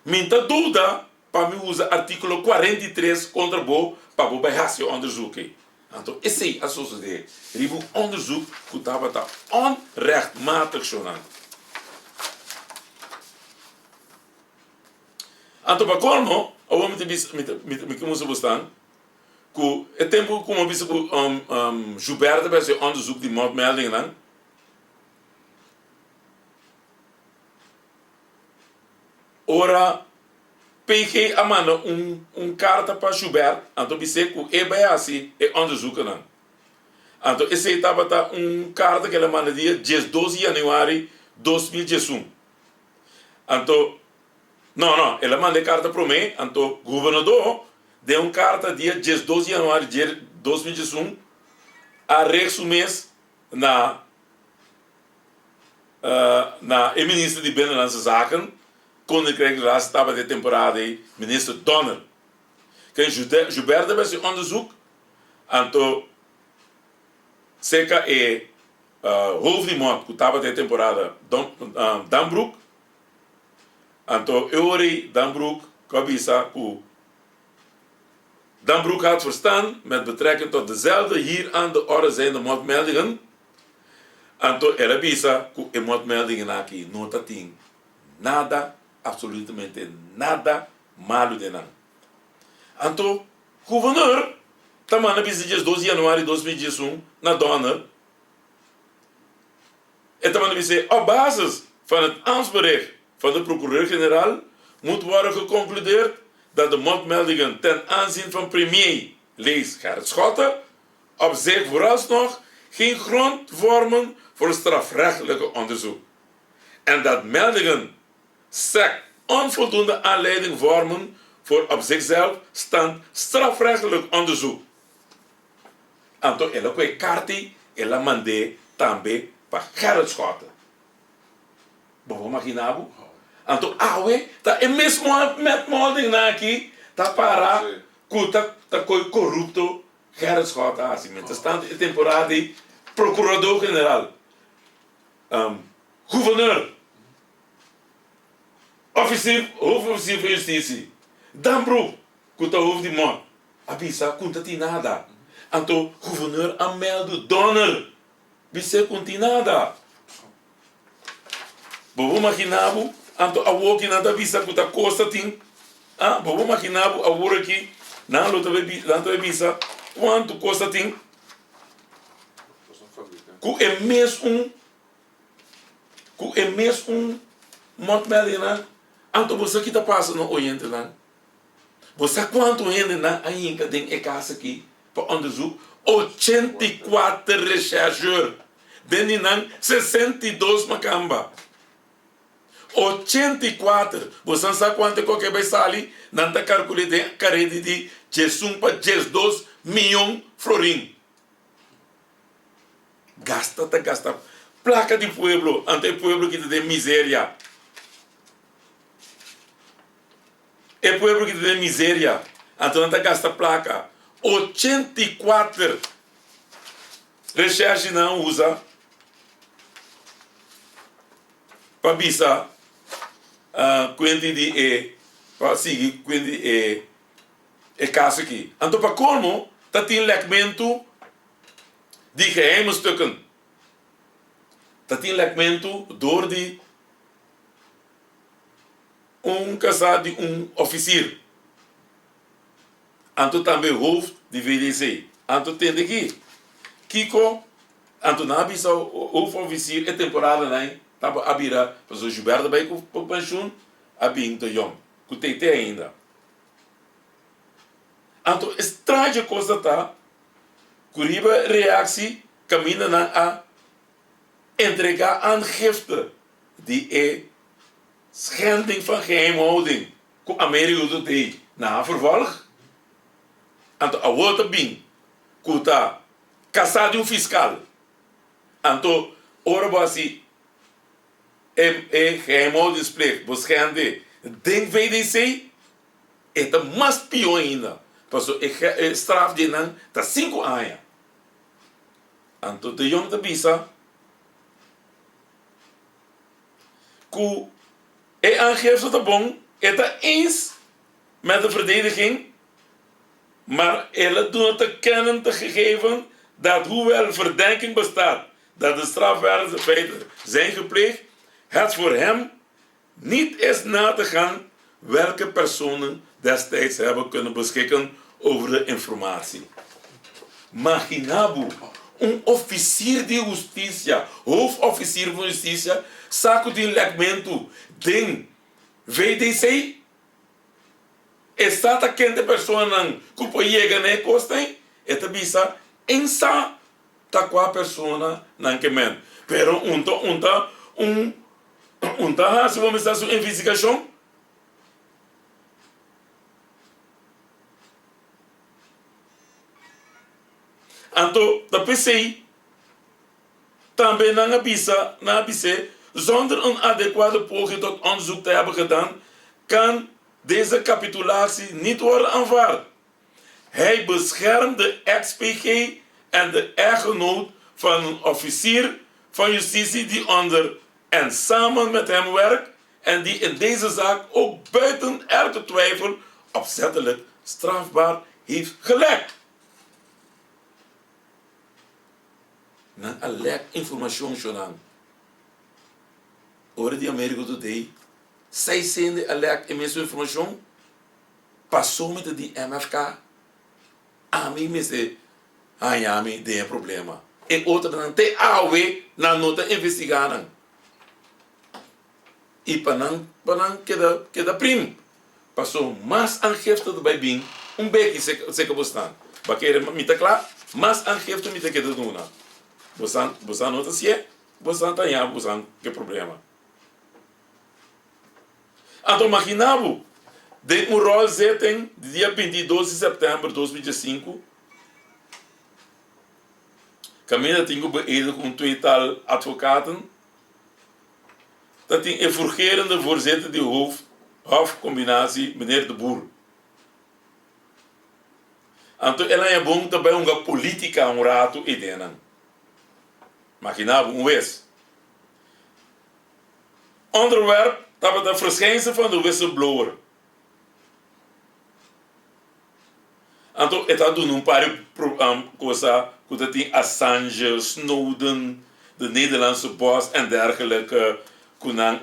minta duda pami usa artikel 43 contra bo pabo bij hasi onderzoeken. Então, esse assunto de ribu onderzoek kutaba onrechtmatig zonan. Então, para colmo, o homem me moest bestaan, que het tempo como bisa Gilberto bij zijn onderzoek die moordmeldingen dan. Ora PG amanda carta para Gilberto, então bisa que é assim é onderzoeken dan. Então esse estava carta que ele manda dia 12 de januari 2021. Então não, ele manda carta para mim, então governador deu carta dia 12 de januari 2021 a resumês na minister de Binnenlandse Zaken. Koninkrijk Relatie estava de temporada minister Donner. Quem Gilberto bij zijn onderzoek, anto seca hoofd die mot, que estava de temporada, Danbroek. Então, Euri, Danbroek, Kabisa, ku Danbroek had verstaan met betrekking tot dezelfde hier aan de orde zijnde motmeldingen. Anto Erabisa, ku motmeldingen aqui, nota 10. Nada, absolutamente nada malo de não. Anto, gouverneur, tamana bis 12 januari 2021, na dona. En tamana bis op basis van het ambtsbericht van de procureur-generaal moet worden geconcludeerd dat de motmeldingen ten aanzien van premier, lees Gerrit Schotten, op zich vooralsnog geen grond vormen voor strafrechtelijke onderzoek. En dat meldingen sec onvoldoende aanleiding vormen voor op zichzelf staand strafrechtelijk onderzoek. Anto ela kwe karti ela mande tambe pa Gerrit Schotten. Bobo imaginabu? Anto awe ta mesmo met molding na aqui ta para kuta ta koi corrupto Gerrit Schotten assim met stand temporada procurador-generaal, gouverneur, hoofdofficier van justitie, Danbroek, kuta hoofd die man, abisa kunta ti nada, anto gouverneur aanmelden donor, bise kunti nada, bobo imaginabu, anto awoki nada bisa kuta costa ting, bobo imaginabu aworki, na lota bisa, quanto costa ting. Ku é mesmo motmelding anto você que tá passando no oriente lá. Você quanto ainda na ainda tem casa aqui para onderzoek 84 rechercheurs. Deninan 62 macamba. 84. Você sabe quanto qualquer vez ali, não tá calculando carede de 12 milhões florim. Gasta. Placa de pueblo, ante pueblo que tem miséria. É pueblo que tem miséria, então não gasta placa. 84 recherche não usa para bisa quanti de para seguir quanti caso aqui. Então para como tá tem legmento die geheime stukken. Dat in legmento door die casa de officier. Anto também hoofd de VDC. Anto tende aqui. Kiko, anto nabi sa hoofdofficier é temporada né? Tava abira, mas o Gilberto vai com pensioen, abing de jong. Kutete ainda. Anto estranha coisa tá. Curiba reactie caminha a entregar aangifte die schending van geheimhouding ku Amerika do deed na vervolg. Anto a outra bing kuta caçar de fiscal. Anto ora basi geheimhoudingspleeg beschende ding VDC é mais pior ainda. Paso straf de nan ta 5 anos. Anto de jong te bisa ku aangifte te bong eta eens met de verdediging, maar ele doen te kennen te gegeven dat hoewel verdenking bestaat dat de strafbare feiten zijn gepleegd, het voor hem niet is na te gaan welke personen destijds hebben kunnen beschikken over de informatie. Maginabu, officier de justiça, hoofdofficier van justiça, saco de legmento, ding, VDC, está quente pessoa que pode chegar na costa, eta bisa, ensa, tá com a pessoa não que men. Pero se vamos fazer uma investigação, anto da PCI também na abissa, zonder een adequate poging tot onderzoek te hebben gedaan, kan deze capitulatie niet worden aanvaard. Hij beschermt de ex-PG en de echtgenoot van een officier van justitie die onder en samen met hem werkt en die in deze zaak ook buiten elke twijfel opzettelijk strafbaar heeft gelekt. Na een lek informatie aan. Ora die Amerika today, zij zijn de lek informatie. Passou met die MFK. Ami me Hayami de problema. E outra não tem awe na nota investigada. E panang queda prim. Passou mais aangifte bij bing, beetje zeker bestaan. Bakere mita klaar, mais aangifte mita queda dona. Bosan nota se, bosan tá já, bosan que problema. Então imaginavo, de rol zitting, dia 22 de setembro de 2005, Camila tinha beëdigd com tweetal advocaten. Dat die een fungerende voorzitter die hoofdcombinatie, meneer De Boer. En toen ela bom também uma política rato e dena. Imaginava wees. Onderwerp dat het verschijnsel van de whistleblower. En toen het had doen een paar cosa, dat die Assange, Snowden, de Nederlandse boss en dergelijke, kunang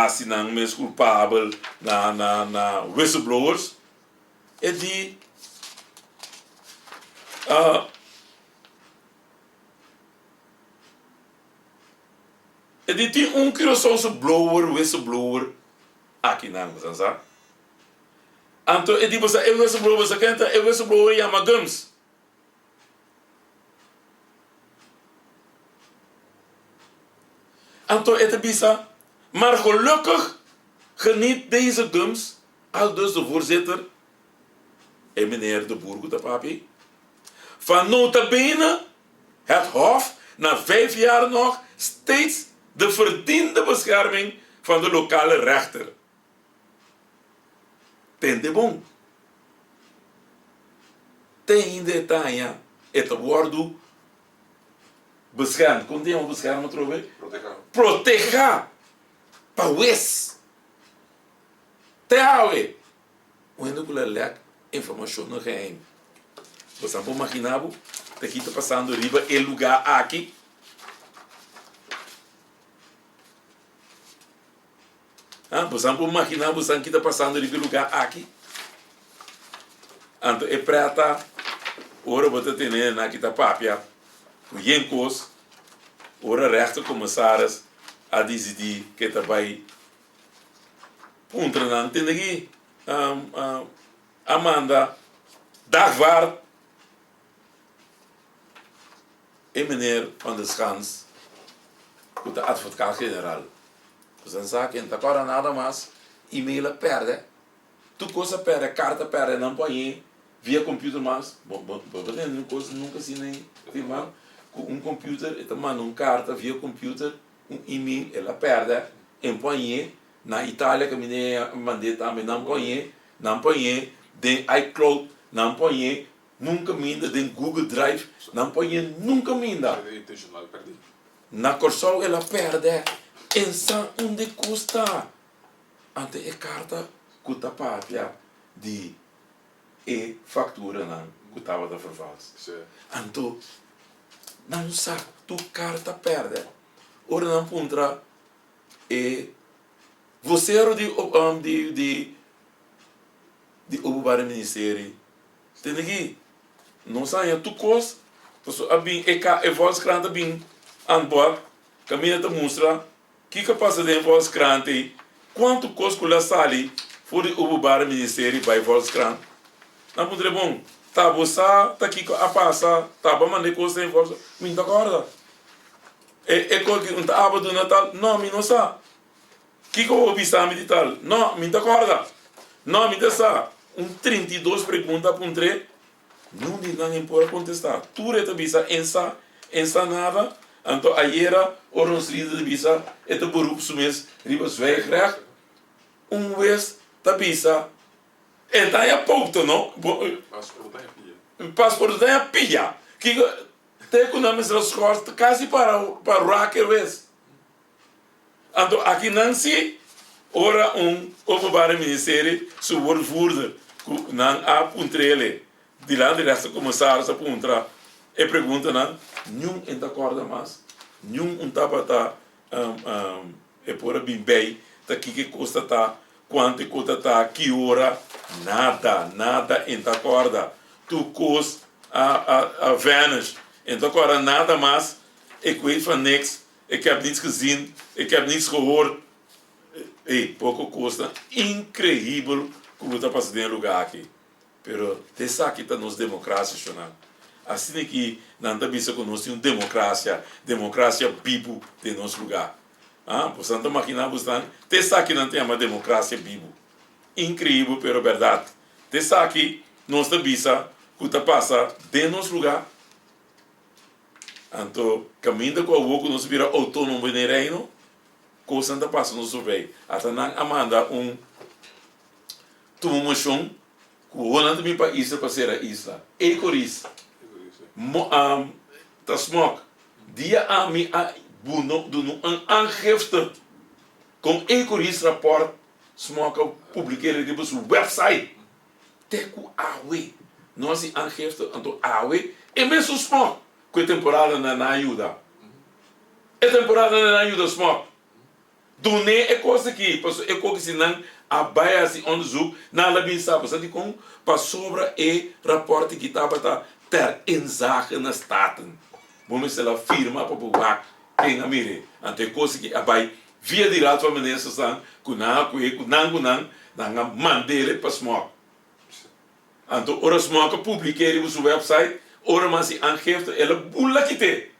sinang mes culpabel na whistleblowers. En die die onkeer whistleblower aqui na Angola. Anto e tipo sa whistleblower sa kenta whistleblower ya magums. Anto et bisa, maar gelukkig geniet deze gums, al dus de voorzitter en meneer De Boer, goed papi, van nota bene het hof na 5 jaar nog steeds de verdiende bescherming van de lokale rechter. Ten de bom. Ten de taia het wordt beschermd. Komt die om beschermen trouwens? Proteja. Paues. Te hawe. Quando que lek informação no geheim. Você pode imaginar que aqui está passando riba el lugar aqui. Você pode imaginar que está passando riba el lugar aqui. Então é prata. Ora você tem aqui tá papia. O Jenkos. Ora rechtercommissaris a decidir que está bij Puntrenan. Tem aqui Amanda Dagvaart en meneer Van der Schans, de advocaat-generaal. Dus dan zeg ik, dat kan nada mais, e-mail perde, tu coisa perde, carta perde, não põe via computer mais, nunca se nem firmar, com computer, e manda carta via computer, e-mail, ela perde, e põe na Itália que me mandei também, não põe de iCloud, não põe nunca minda de Google Drive, não põe nunca minda. Na Corsol ela perde, e sabe onde custa? Ante a carta custa papia de e factura não custava da vervals. Então não sabe tu carta perde. Ora não puntra e você era de openbare ministerie. Tem aqui, não sai tu cos, a bem e volkskrant bem aan boord, caminha te mostra, que passa de volkskrant quanto cos que lá sali voor de openbare ministerie bij volkskrant. Dan moet er bom, tá bossa, tá aqui a passa, tá ba mande cos tem volks, me dá corda. E que um tá aba do Natal, não me não sa. Que eu ouvi sabe de tal, não me dá corda. Não me dá sa. 32 perguntas para 3, não ninguém pode contestar. Tudo é bisa ensa nada. Então ayer ons líder de bisa het beroep sumes riba zwijgrecht. Vez da bisa. En dan ja pouto, no? Paspoort dan ja pilla. Que Tem que não me esforço quase para rocker vez. Então aqui não se ora openbare ministério sobre voerder não há puntrele de lá de resto commissaris a puntra e pergunta não nenhum ainda acorda mais nenhum tapa tá é por bem bem tá que custa tá quanto custa tá que hora nada ainda acorda tu cos a vanish então agora nada mais ik weet van niks ik heb niets gezien ik heb niets gehoord pouco custa incrível como está passando em lugar aqui pero te sabe que nos democracia chonang assim que não está visto que nós temos democracia vivo de nosso lugar portanto máquina buscando te sabe que não tem uma democracia vivo incrível pero verdade te sabe que nós está visto que está passa de nosso lugar então caminho com o que nós vira autônomo no reino coisa não passa no survey até não amanda toma moção que o Holanda me para isla para ser a isla ecoris tá smoke dia a mim a buno do aangifte com ecoris rapport smoke publiceer die op zijn website teku awe nós aangifte então awe e mesmo smoke que temporada na ajuda temporada na ajuda smoke do ne é coisa que passou é coisa que não a baia se onderzoek na la bin sabe sabe com para sobra e rapporte que estava ter inzage na staten vamos se la firma para buak quem a mire ante coisa que a bai via de raad van meneer staan kuna na mandele para smoke anto ora smoke publiceer op zijn website ora mas se aangifte ela bulla kite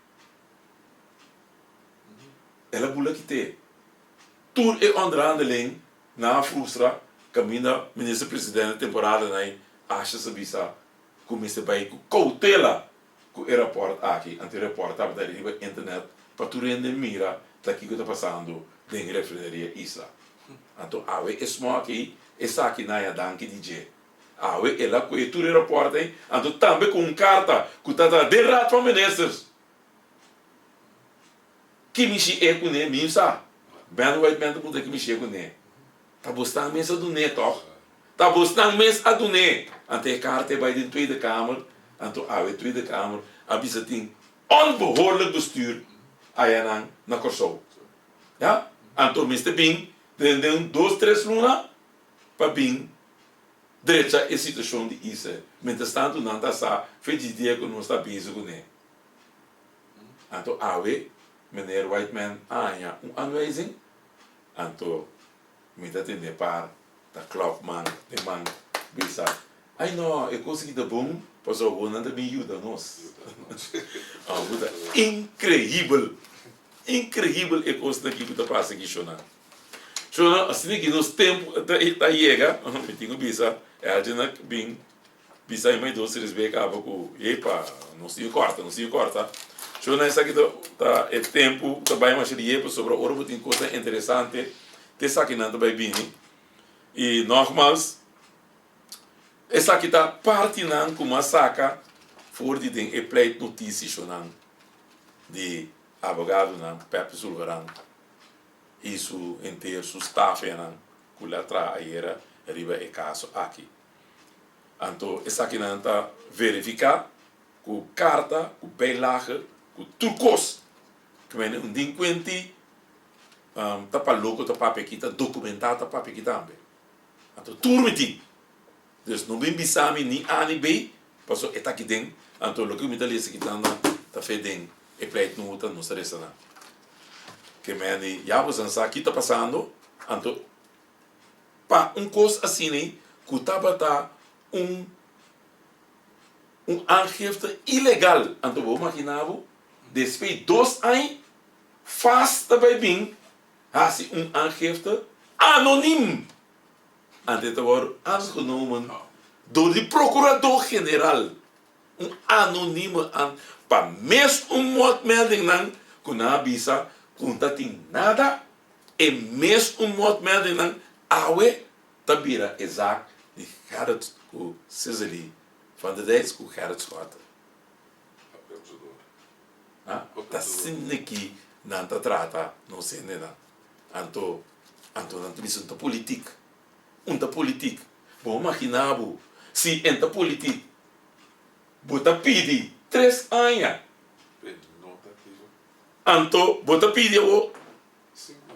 tur e onderhandeling na frustra caminha minister-presidente temporada na acha sabisa comece bij cautela com o aeroporto aqui ante o aeroporto estava da internet para tu render mira daqui que está passando dentro da refinaria isla então awe é só aqui essa aqui na ya danke DJ awe ela com o tu aeroporto então também com carta que está de raad van ministers que me chega com ele minsa ben white man moet que me chega com ele tá buscando mesa do net toch tá buscando mesa a do net ante carta bij de Tweede Kamer então awe Tweede Kamer abisa ting onbehoorlijk bestuur ayanan na Kosovo ja então Mr. Bing de 2-3 luna para Bing direita a situação de isso mientras tanto não está sa fez dia que não está bezig com ele então awe meneer Whiteman aanwijzing então me dat in de paar da klop man de man bisa ai no eu consegui da bom passou o nada me ajuda nós incrível eu consegui que tu passa aqui chona assim que nos tempo tá chega me tinha bisa é a gente bem bisa mais doce resbeca com epa não se corta chona essa aqui tá é tempo tá bem mais de sobre o orbo tem coisa interessante essa aqui não vai vir e nogmaals essa aqui está partindo com uma saca voor die ding e pleit notícias de advogado Pepe Zulveran e su inteiro su staff que lá atrás era riba e caso aqui então essa aqui não está verificar com carta com bijlage com turcos que vem delinquente tapa louco tapa pequita documentado tapa pequita também então turmiti dus não bem bisami ni a ni b passou eta aqui dentro então o que me dá lesse que tá fedendo e pleit não tá não será sana que meni já você sabe aqui tá passando então pa coisa assim né que tava aangifte ilegal então vou imaginar después 2 anos fast bij bing has aangifte anoniem en te worden aangenomen door de procurador-generaal anonieme pa mes moordmelding nan kuna bisa kunta ting nada e mes moordmelding nan awe tabira exact die Gerrit ku Cicely van de Dijks ku Gerrit Schotten tá sendo que não tá trata não sei nada anto isso tá política política bom imaginar se entra política bota pedir 3 anos anto bota pedir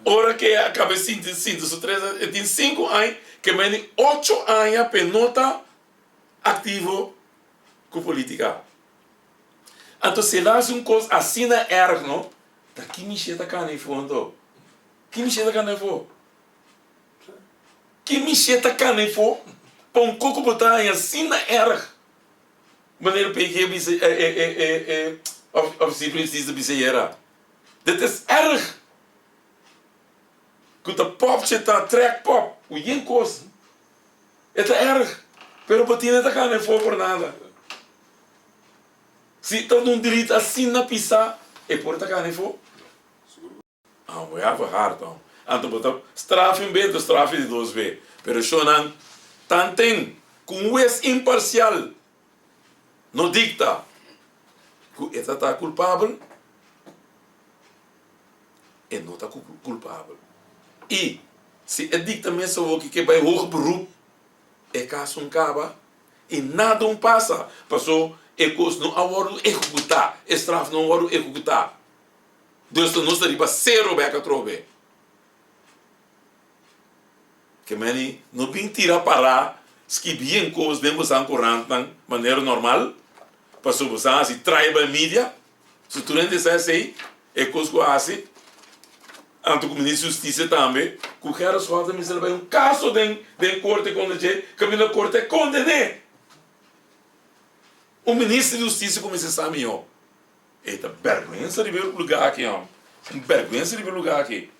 hora que acaba sinto so 3 anos tem 5 anos que me 8 anos para nota ativo com política. Então, se lá é uma coisa assim na erro, não? Tá que me chega cá nem fundo. Que me chega cá nem fundo. Que me chega cá nem fundo. Para um coco botar assim na erro. Maneira peguei oficial precisa biseira. Dit is erg. Que o pop está track pop. O yen coisa. É erg. Pero botina tá cá nem fundo por nada. Se tu não direito assim na pista, é por tá cá nem fundo. Mas é hard, então. Então, botar strafe B, strafe de 2B. Pero chonan, tantem, com o imparcial, não dicta, que está culpável, e não está culpável. E, se é dicta mesmo que vai hoog beroep, é caso caba, e nada passa, passou, e coisa não agora executar, strafe não agora executar. Deus não está riba 0 beca trobe. Que meni não vim tirar para que bem coisas demos ancorante de maneira normal. Passou você assim tribal media. Se tu não disser assim, é coisa que assim. Anto com o ministro da Justiça também, que o cara só também se vai caso de corte contra que a corte condene. O ministro da Justiça começa a saber, ó. Eita, vergonha de ver o lugar aqui, ó. Vergonha de ver o lugar aqui.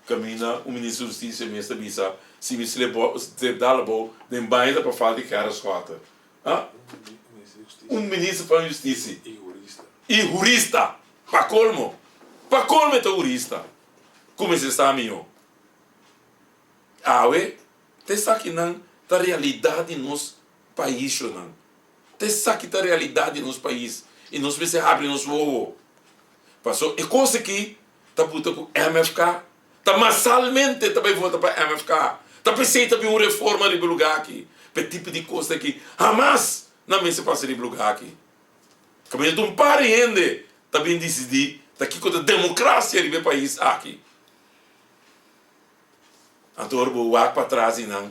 Camina o ministro da Justiça me estabeleça se me se dá a boa de baile para falar de cara escota. Ministro da Justiça e jurista. Para colmo é jurista. Como se está meu? Te sabe não da realidade nos país não. Te sabe da realidade nos país e nós se abre nos voos. Passou e coisa que tá puta com MFK. Tá massalmente também vota para MFK. Tá pensando também uma reforma de lugar aqui. Para tipo de coisa que jamais não me se passa de lugar aqui. Caminho de um parente também decidir daqui com a democracia do país aqui. Então eu vou para trás e não.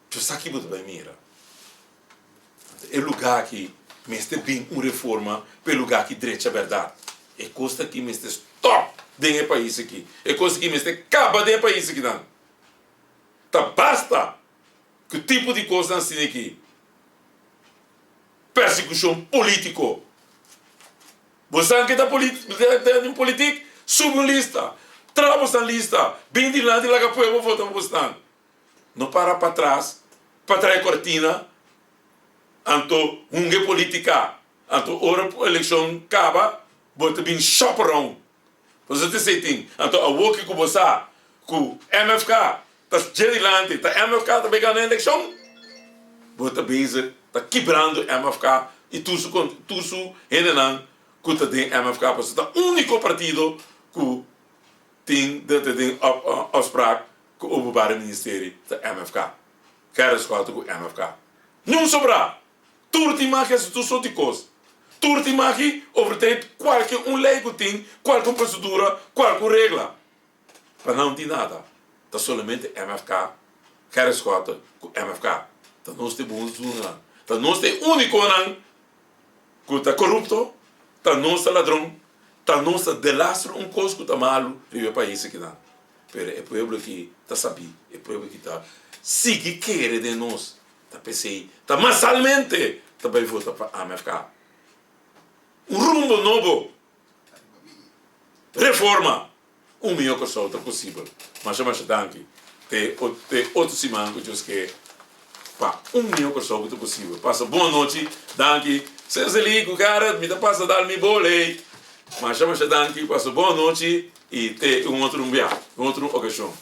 Tu sabe que você vai mirar. É lugar aqui, mas tem bem uma reforma para lugar aqui direito a verdade. É coisa que me está stop dentro do país aqui. É coisa que me está acaba dentro do país aqui não. Tá basta que tipo de coisa assim aqui. Persecução político. Você que está em política, sube lista. Trava essa lista. Bem de lá que apoia o voto para não para trás a cortina. Anto unge política. Anto hora a eleição acaba, bota bem chaperão. Você te sei anto a woke que você com MFK, tá gelilante, tá MFK tá pegando a eleição. Bota base, tá quebrando MFK e tudo enenan que tá de MFK, porque tá único partido que tem afspraak com o openbaar ministério da MFK. Quero escola com MFK. Não sobra. Turti mag is tu soort coisa. Turti mag overtreedt qualquer lei que tem, qualquer procedura, qualquer regra. Para não ter nada. Tá somente MFK. Quero escola com MFK. Tá nós te bons zona. Tá nós te único nan que tá corrupto, tá nós te ladrão, tá nós te delastro coisa que tá malo no país aqui não. Pero é povo que tá sabi, é povo que tá sigue querer de nós. Tá pensei, tá massalmente tá bem voltar para a MFK. Rumbo novo. Reforma. Melhor que só tá possível. Mas danke. Te outro semana que eu que pa melhor que só tá possível. Passa boa noite. Danke. Se liga, cara, me dá passa dar me bolei. Mas danke, passa boa noite e te outra ocasião.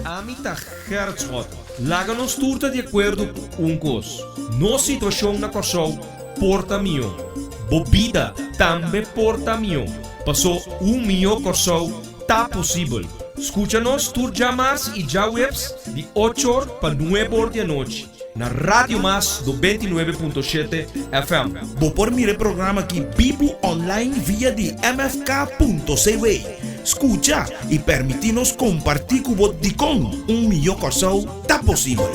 Amita Herzog, laga nos turta de acordo com cos. No situação na Corsou, porta milhão. Bebida também porta milhão. Passou milhão Corsou, tá possível. Escucha-nos tur jamas e já webs de 8 horas para 9 horas da noite. Na Rádio Mas do 29.7 FM. Vou por mire programa aqui Bibo online via de mfk.cv. Escucha e permite-nos compartir com o Dicom. Milhão coração tá possível.